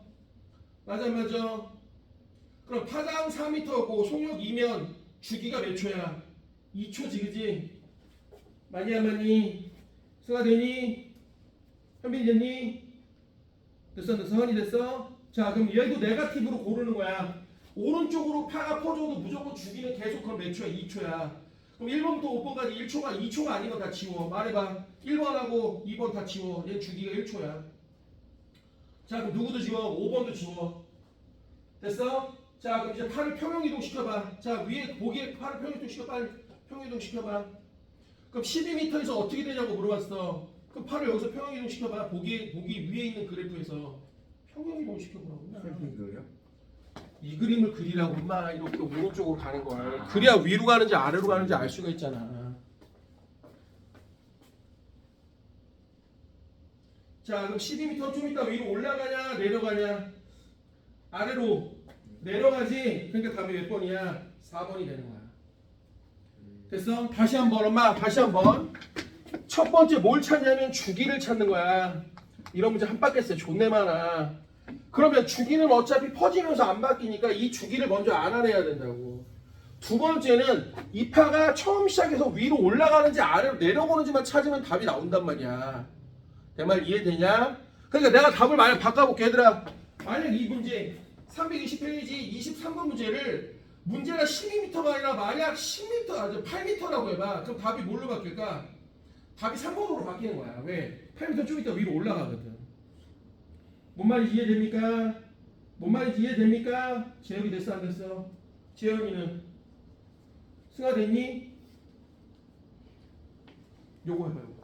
맞아 안 맞아? 그럼 파장 4m고 속력 2면 주기가 몇 초야? 2초지 그지? 많이 안 많이? 승화 되니? 현빈이 됐니? 됐어 성환이 됐어? 자 그럼 얘도 네거티브로 고르는 거야. 오른쪽으로 파가 퍼져도 무조건 주기는 계속 그럼 몇 초야? 2초야. 그럼 1번부터 5번까지 2초가 아니면 다 지워. 말해봐. 1번하고 2번 다 지워. 얘 주기가 1초야. 자 그럼 누구도 지워? 5번도 지워. 됐어? 자 그럼 이제 팔을 평행이동 시켜봐. 자 위에 보기에 팔을 평행이동 시켜. 빨리 평행이동 시켜봐. 그럼 12m에서 어떻게 되냐고 물어봤어. 그럼 팔을 여기서 평행이동 시켜봐. 보기 위에 있는 그래프에서 평행이동 시켜보라고. 이거요? 이 그림을 그리라고 엄마 이렇게 오른쪽으로 가는 걸. 그래야 위로 가는지 아래로 가는지 알 수가 있잖아. 자 그럼 12m 좀 이따 위로 올라가냐 내려가냐? 아래로 내려가지. 그러니까 답이 몇 번이야? 4번이 되는 거야. 됐어? 다시 한번 엄마 다시 한번. 첫 번째 뭘 찾냐면 주기를 찾는 거야. 이런 문제 한 바퀴 했어요. 존내 많아. 그러면 주기는 어차피 퍼지면서 안 바뀌니까 이 주기를 먼저 알아내야 된다고. 두 번째는 이 파가 처음 시작해서 위로 올라가는지 아래로 내려오는지만 찾으면 답이 나온단 말이야. 내 말 이해되냐? 그러니까 내가 답을 만약 바꿔볼게 얘들아. 만약 이 문제 320페이지 23번 문제를 문제가 12m가 아니라 만약 10m, 8m라고 해봐. 그럼 답이 뭘로 바뀔까? 답이 3번으로 바뀌는 거야. 왜? 8m 좀 이따 위로 올라가거든. 뭔 말인지 이해됩니까? 뭔 말인지 이해됩니까? 재혁이 됐어 안 됐어? 재혁이는 승화 됐니? 요거 해봐 요거.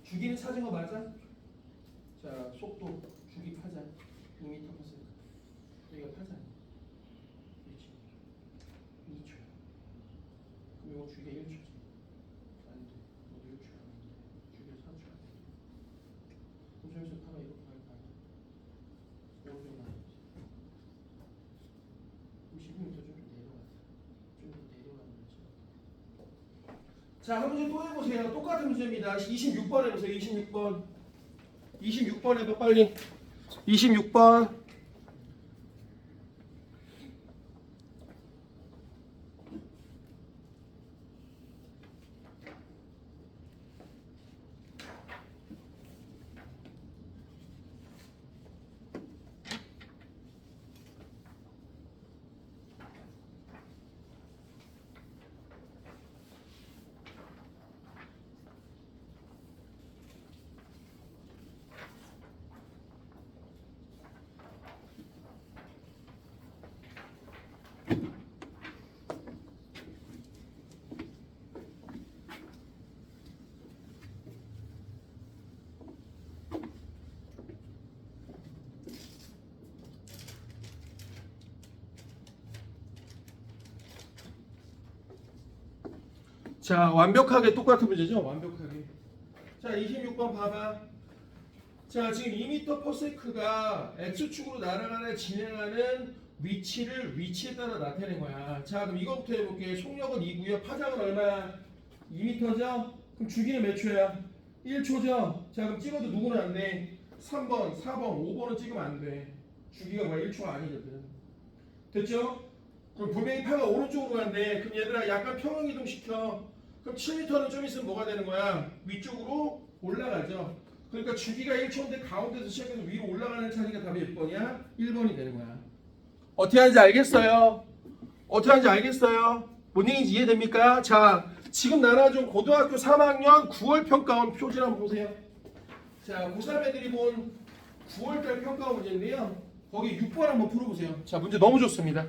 주기는 찾은 거 맞아? 자 속도 주기 파장 2m/s. 여기가 파장. 그렇지. 2초. 그럼 이거 주기가 1초지. 안 돼. 너도 1초 안 돼. 주기가 4초 안 돼. 그럼 저기서 파가 이렇게 갈 거 아니야? 오른쪽 나가지. 그럼 12m 좀 내려갔어. 좀 더 내려가는 거지. 자, 한 문제 또 해보세요. 똑같은 문제입니다. 26번 해보세요. 26번. 26번 해봐 빨리. 26번. 자, 완벽하게 똑같은 문제죠? 완벽하게. 자, 26번 봐봐. 자, 지금 2m/s가 x축으로 날아가는 진행하는 위치에 따라 나타낸 거야. 자, 그럼 이거부터 해볼게. 속력은 2고요. 파장은 얼마야? 2m죠? 그럼 주기는 몇 초야? 1초죠? 자, 그럼 찍어도 누구는 안 돼? 3번, 4번, 5번은 찍으면 안 돼. 주기가 뭐야? 1초가 아니거든. 됐죠? 그럼 분명히 파가 오른쪽으로 간대. 그럼 얘들아 약간 평행이동 시켜. 그럼 7m는 좀 있으면 뭐가 되는 거야? 위쪽으로 올라가죠. 그러니까 주기가 1초인데 가운데서 시작해서 위로 올라가는 차니까 답이 몇 번이야? 1번이 되는 거야. 어떻게 하는지 알겠어요? 어떻게 하는지 알겠어요? 뭔 얘기인지 이해됩니까? 자, 지금 나눠준 고등학교 3학년 9월 평가원 표지 한번 보세요. 자, 고3 애들이 본 9월달 평가원 문제인데요. 거기 6번 한번 풀어보세요. 자, 문제 너무 좋습니다.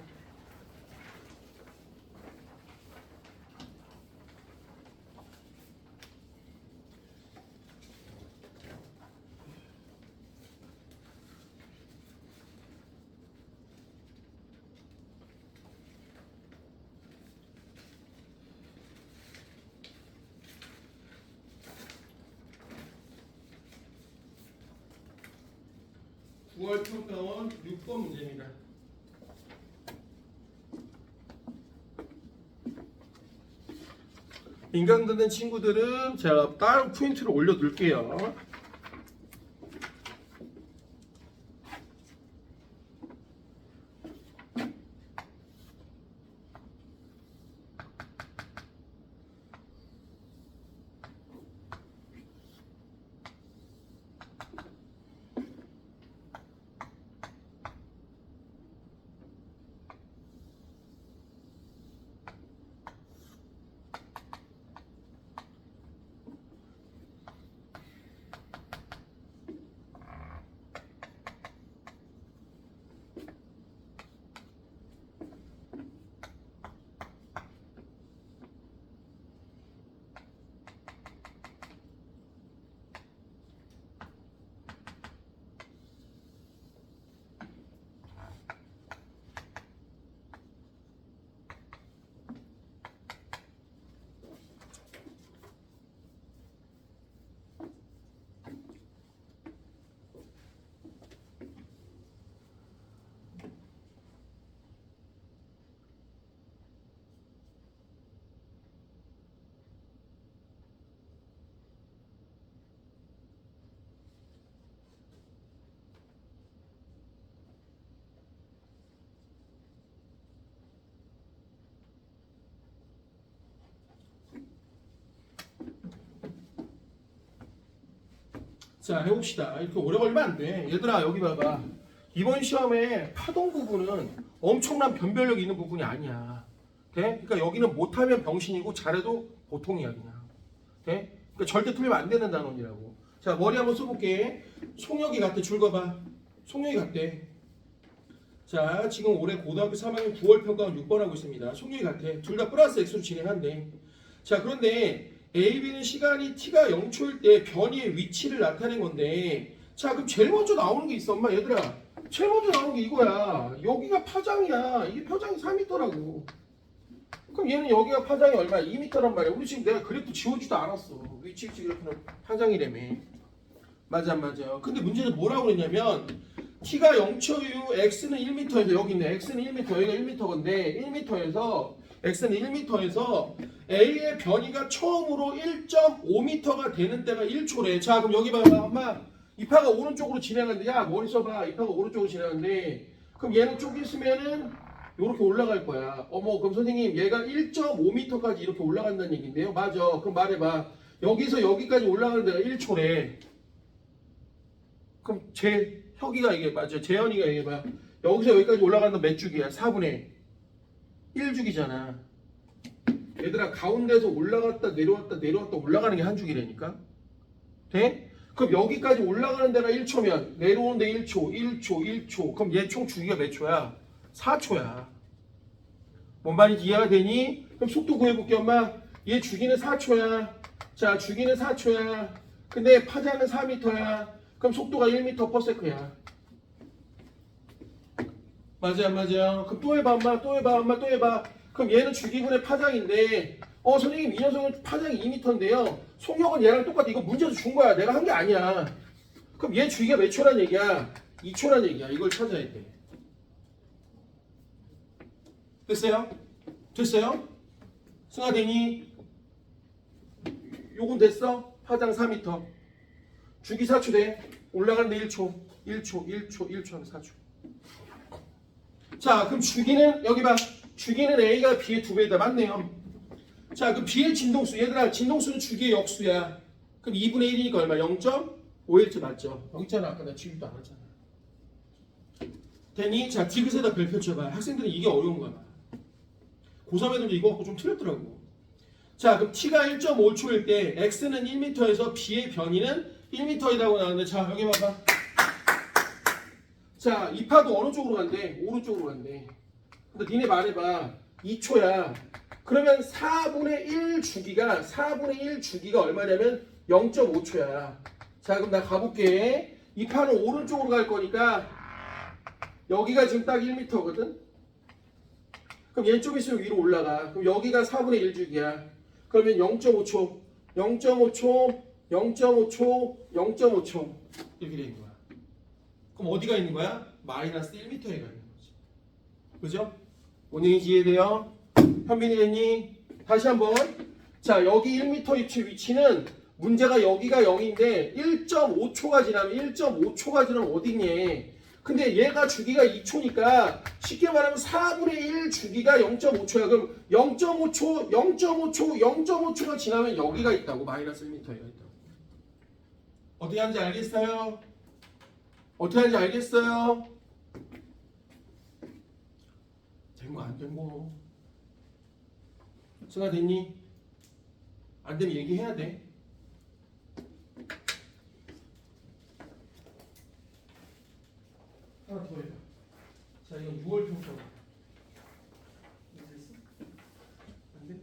구월 평가원 6번 문제입니다. 인강 듣는 친구들은 제가 따로 포인트를 올려둘게요. 자, 해봅시다. 이렇게 오래 걸리면 안 돼. 얘들아, 여기 봐봐. 이번 시험에 파동 부분은 엄청난 변별력이 있는 부분이 아니야. 돼? 그러니까 여기는 못하면 병신이고 잘해도 보통이야, 그냥. 돼? 그러니까 절대 틀리면 안 되는 단원이라고. 자, 머리 한번 써볼게. 송혁이 같대. 줄 거봐. 송혁이 같대. 자, 지금 올해 고등학교 3학년 9월 평가원 6번 하고 있습니다. 송혁이 같아. 둘 다 플러스 X로 진행한대. 자, 그런데 A, B는 시간이 t가 0초일 때 변이의 위치를 나타낸 건데, 자, 그럼 제일 먼저 나오는 게 있어, 엄마. 얘들아, 제일 먼저 나오는 게 이거야. 여기가 파장이야. 이게 파장이 4m라고. 그럼 얘는 여기가 파장이 얼마야? 2m란 말이야. 우리 지금 내가 그래프 지워주지도 않았어. 위치 그래프는 파장이라며. 맞아, 맞아. 근데 문제는 뭐라고 그랬냐면, t가 0초유, x는 1m에서 여기 있네. x는 1m, 여기가 1m 건데 1m에서 x는 1m에서 a의 변이가 처음으로 1.5m가 되는 때가 1초래. 자, 그럼 여기 봐봐. 엄마, 이파가 오른쪽으로 진행하는데, 야, 머리 써봐. 이파가 오른쪽으로 진행하는데, 그럼 얘는 쪽이 있으면은 이렇게 올라갈 거야. 어머, 그럼 선생님, 얘가 1.5m까지 이렇게 올라간다는 얘기인데요? 맞아. 그럼 말해봐. 여기서 여기까지 올라가는 데가 1초래. 그럼 혁이가 이게 맞아. 재현이가 얘기해봐. 여기서 여기까지 올라가는 몇 주기야? 4분의 1주기잖아. 얘들아, 가운데서 올라갔다 내려왔다 내려왔다 올라가는 게 한 주기라니까. 돼? 그럼 여기까지 올라가는 데가 1초면 내려오는 데 1초, 1초, 1초. 그럼 얘 총 주기가 몇 초야? 4초야. 뭔 말인지 이해가 되니? 그럼 속도 구해볼게, 엄마. 얘 주기는 4초야. 자, 주기는 4초야. 근데 파장은 4m야. 그럼 속도가 1m/s야. 맞아, 안 맞아? 그럼 또 해봐, 엄마. 또 해봐, 엄마. 또 해봐. 그럼 얘는 주기분의 파장인데, 선생님, 이 녀석은 파장이 2m인데요. 속력은 얘랑 똑같아. 이거 문제에서 준 거야. 내가 한 게 아니야. 그럼 얘 주기가 몇 초란 얘기야? 2초란 얘기야. 이걸 찾아야 돼. 됐어요? 됐어요? 승하되니? 요건 됐어? 파장 4m. 주기 4초 돼. 올라가는데 1초. 1초, 1초, 1초 하면 4초. 자, 그럼 주기는, 여기 봐. 주기는 A가 B의 2배이다. 맞네요. 자, 그럼 B의 진동수. 얘들아, 진동수는 주기의 역수야. 그럼 2분의 1이니까 얼마? 0.5일째 맞죠? 여기 있잖아. 아까 나 지우지도 않았잖아. 되니? 자, 디귿에다 별 펼쳐봐. 학생들은 이게 어려운 거야. 고3 애들도 이거 갖고 좀 틀렸더라고. 자, 그럼 t가 1.5초일 때 x는 1m에서 b의 변이는 1m이라고 나왔는데, 자, 여기 봐봐. 자, 이 파도 어느 쪽으로 간대? 오른쪽으로 간대. 근데 니네 말해봐. 2초야. 그러면 4분의 1 주기가 얼마냐면 0.5초야. 자, 그럼 나 가볼게. 이 파는 오른쪽으로 갈 거니까 여기가 지금 딱 1m거든? 그럼 얘 좀 있으면 위로 올라가. 그럼 여기가 4분의 1 주기야. 그러면 0.5초, 0.5초, 0.5초, 0.5초 이렇게 되는 거야. 그럼 어디가 있는 거야? 마이너스 1m에 가 있는 거지. 그죠? 오늘 이해돼요? 현빈이 됐니? 다시 한번. 자, 여기 1m 위치는 문제가 여기가 0인데 1.5초가 지나면 1.5초가 지나면 어디니? 근데 얘가 주기가 2초니까 쉽게 말하면 4분의 1 주기가 0.5초야. 그럼 0.5초, 0.5초, 0.5초가 지나면 여기가 있다고. 마이너스 1m가 있다고. 어떻게 하는지 알겠어요? 어떻게 하는지 알겠어요? 된 거 안 된 거. 승아 됐니? 안 되면 얘기해야 돼. 하나 더 해봐. 자, 이건 6월 평가. 됐어? 안 돼?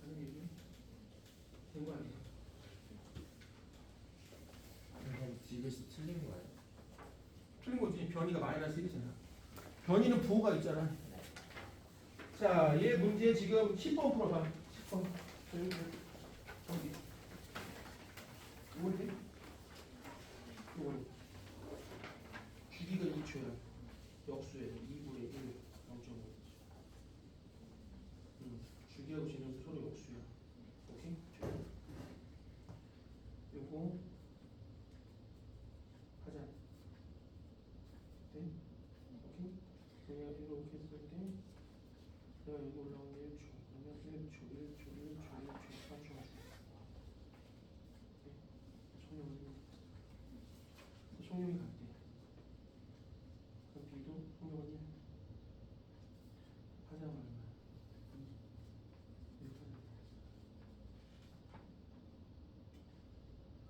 안 되면 얘기해. 된 거 아니야? 그럼 이것이 틀린 거예요? 틀린 거지. 변이가 마이너스 1이잖아. 변이는 부호가 있잖아. 자, 얘 문제 지금 10번 풀어봐. 10번. 어디? 이거지? 이거. 주기가 2초야. 역수에 2분의 1, 0.5. 주기하고 진영수 서로 역수야. 오케이? 요거 하자. 네? 오케이? 그냥 이렇게 했을 때 내가 여기 올라온 게 1초. 그러면 1초, 1초, 1초, 1초, 3초. 성령이 갔대. 그럼 B도 성령이 하자 말이야.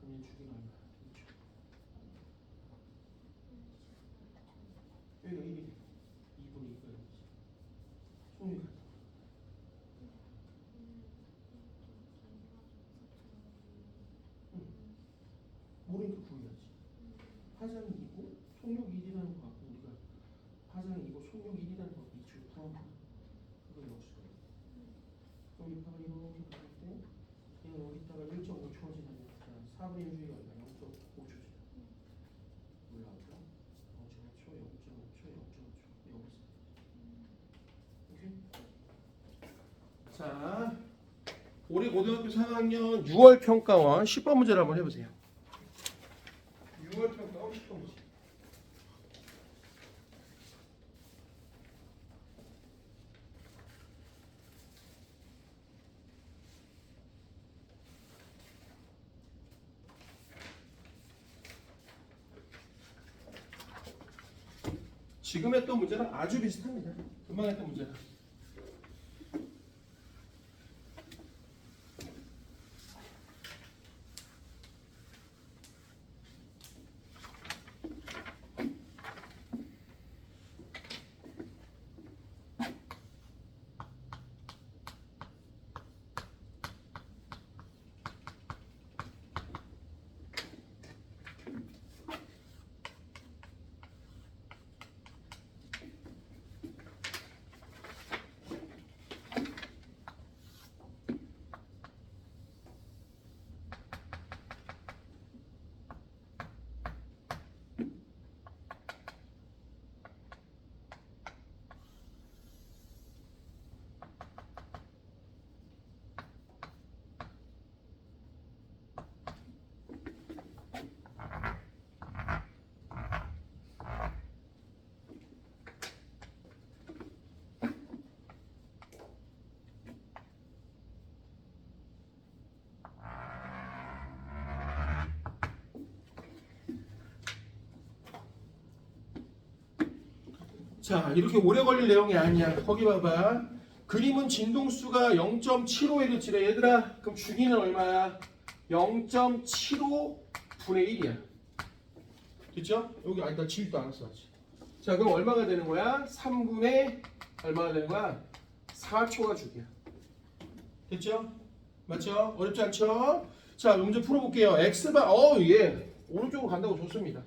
그럼 얘 주기가 얼마? 2초. 여기가 1이래. 2분의 2가 여기지. 성령이 갔다. 모르니까 구해야지. 파장이 2고 속력이 1이라는 거 같고 우리가 파장이 2고 속력이 1이라는 거 2초 구하면 그거 역수야. 그럼 이 파가 이렇게 갔을 때 얘가 여기다가 1.5초가 지나면 4분의 1 주기가 얼마? 0.5초 지나. 올라오죠. 0.5초, 0.5초, 0.5초 여기 있어. 오케이? 자, 올해 고등학교 4학년 6월 평가원 10번 문제를 한번 해보세요. 6월 평가원 10번 문제. 지금 했던 문제랑 아주 비슷합니다. 금방 했던 문제랑. 자, 이렇게 오래 걸릴 내용이 아니야. 거기 봐봐. 그림은 진동수가 0.75Hz래. 얘들아, 그럼 주기는 얼마야? 0.75 분의 1이야. 됐죠? 여기 아니다. 지울도 않았어 아직. 자, 그럼 얼마가 되는 거야? 3분의 얼마가 되는 거야? 4초가 주기야. 됐죠? 맞죠? 어렵지 않죠? 자, 문제 풀어볼게요. X바, 예. 오른쪽으로 간다고 좋습니다.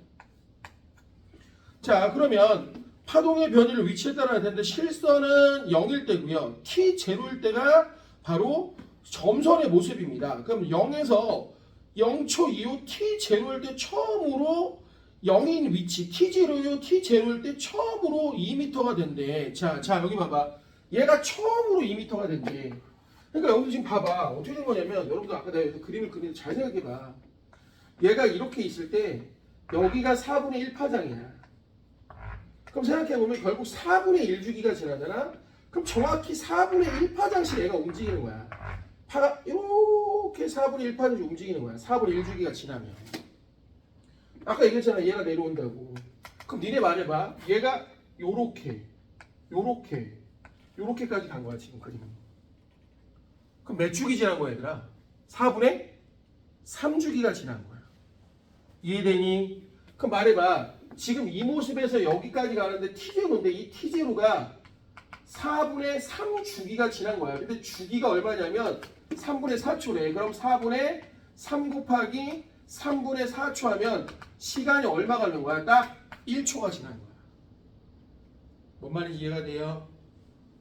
자, 그러면 파동의 변이를 위치에 따라야 되는데 실선은 0일 때고요. t 제로일 때가 바로 점선의 모습입니다. 그럼 0에서 0초 이후 t 제로일 때 처음으로 0인 위치 t 제로요 t 제로일 때 처음으로 2m가 된대. 자 여기 봐봐. 얘가 처음으로 2m가 된대. 그러니까 여기서 지금 봐봐. 어떻게 된 거냐면 여러분들 아까 내가 여기서 그림을 그리는데 잘 생각해봐. 얘가 이렇게 있을 때 여기가 4분의 1 파장이야. 그럼 생각해보면 결국 4분의 1 주기가 지나잖아. 그럼 정확히 4분의 1 파장씩 얘가 움직이는 거야. 파가 이렇게 4분의 1 파장씩 움직이는 거야. 4분의 1 주기가 지나면. 아까 얘기했잖아. 얘가 내려온다고. 그럼 니네 말해봐. 얘가 요렇게까지 간 거야 지금 그림은. 그럼 몇 주기 지난 거야 얘들아? 4분의 3주기가 지난 거야. 이해되니? 그럼 말해봐. 지금 이 모습에서 여기까지 가는데 T0인데 이 T0가 4분의 3주기가 지난 거야. 근데 주기가 얼마냐면 3분의 4초래. 그럼 4분의 3 곱하기 3분의 4초 하면 시간이 얼마 가는 거야? 딱 1초가 지난 거야. 뭔 말인지 이해가 돼요?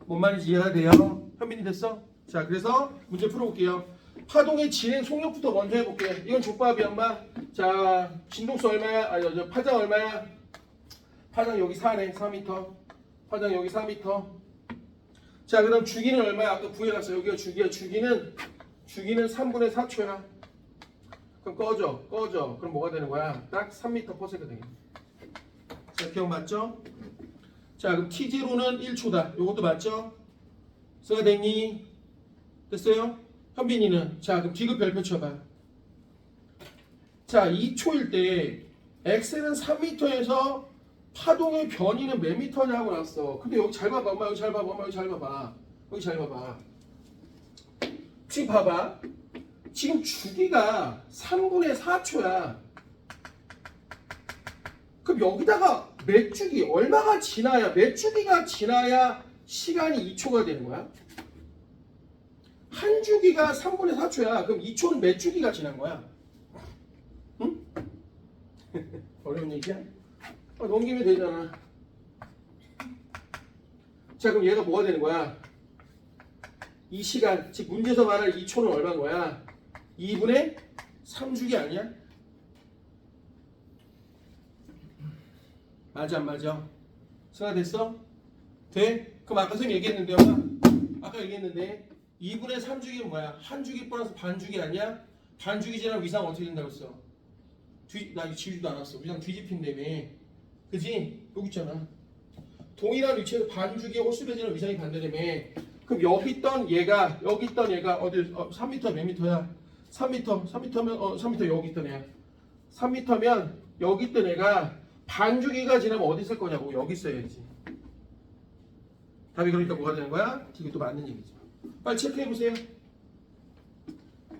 뭔 말인지 이해가 돼요? 현빈이 됐어? 자, 그래서 문제 풀어볼게요. 파동의 진행 속력부터 먼저 해볼게. 이건 족밥이야, 엄마. 자, 진동수 얼마야? 아니, 파장 얼마야? 파장 여기 4네, 4m. 파장 여기 4m. 자, 그 다음 주기는 얼마야? 아까 구해놨어. 여기가 주기야. 주기는 3분의 4초야. 그럼 꺼져. 그럼 뭐가 되는 거야? 딱 3m/s 되겠네. 자, 기억 맞죠? 자, 그럼 T0는 1초다. 요것도 맞죠? 써야 되니? 됐어요? 현빈이는? 자, 그럼 기급 별표 쳐봐. 자, 2초일 때 x는 3m에서 파동의 변이는 몇 미터냐 하고 나왔어. 근데 여기 잘 봐봐. 엄마 여기 잘 봐봐. 엄마 여기 잘 봐봐. 여기 잘 봐봐. 지금 봐봐. 지금 주기가 3분의 4초야. 그럼 여기다가 몇 주기, 얼마가 지나야, 몇 주기가 지나야 시간이 2초가 되는 거야? 한 주기가 3분의 4초야. 그럼 2초는 몇 주기가 지난 거야? 응? 어려운 얘기야? 넘기면 되잖아. 자, 그럼 얘가 뭐가 되는 거야? 이 시간, 즉 문제에서 말할 2초는 얼마인 거야? 2분의 3주기 아니야? 맞아 안 맞아? 생각 됐어? 돼? 그럼 아까 선생님 얘기했는데 아까 얘기했는데 2분의 3주기는 뭐야? 한 주기 플러스 반 주기 아니야? 반 주기 지나면 위상 어떻게 된다고 했어? 나 이거 지우지도 않았어. 위상 뒤집힌다며. 그지? 여기 있잖아. 동일한 위치에서 반 주기의 홀수배 지나면 위상이 반대라며. 그럼 여기 있던 얘가 어디 3m 몇 미터야? 3m. 3m 여기 있던 애야. 3m면 여기 있던 애가 반주기가 지나면 어디 있을 거냐고. 여기 있어야지. 답이 그러니까 뭐가 되는 거야? 이게 또 맞는 얘기죠. 빨리 체크해 보세요.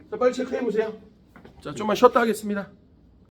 자, 빨리 체크해 보세요. 자, 좀만 쉬었다 하겠습니다.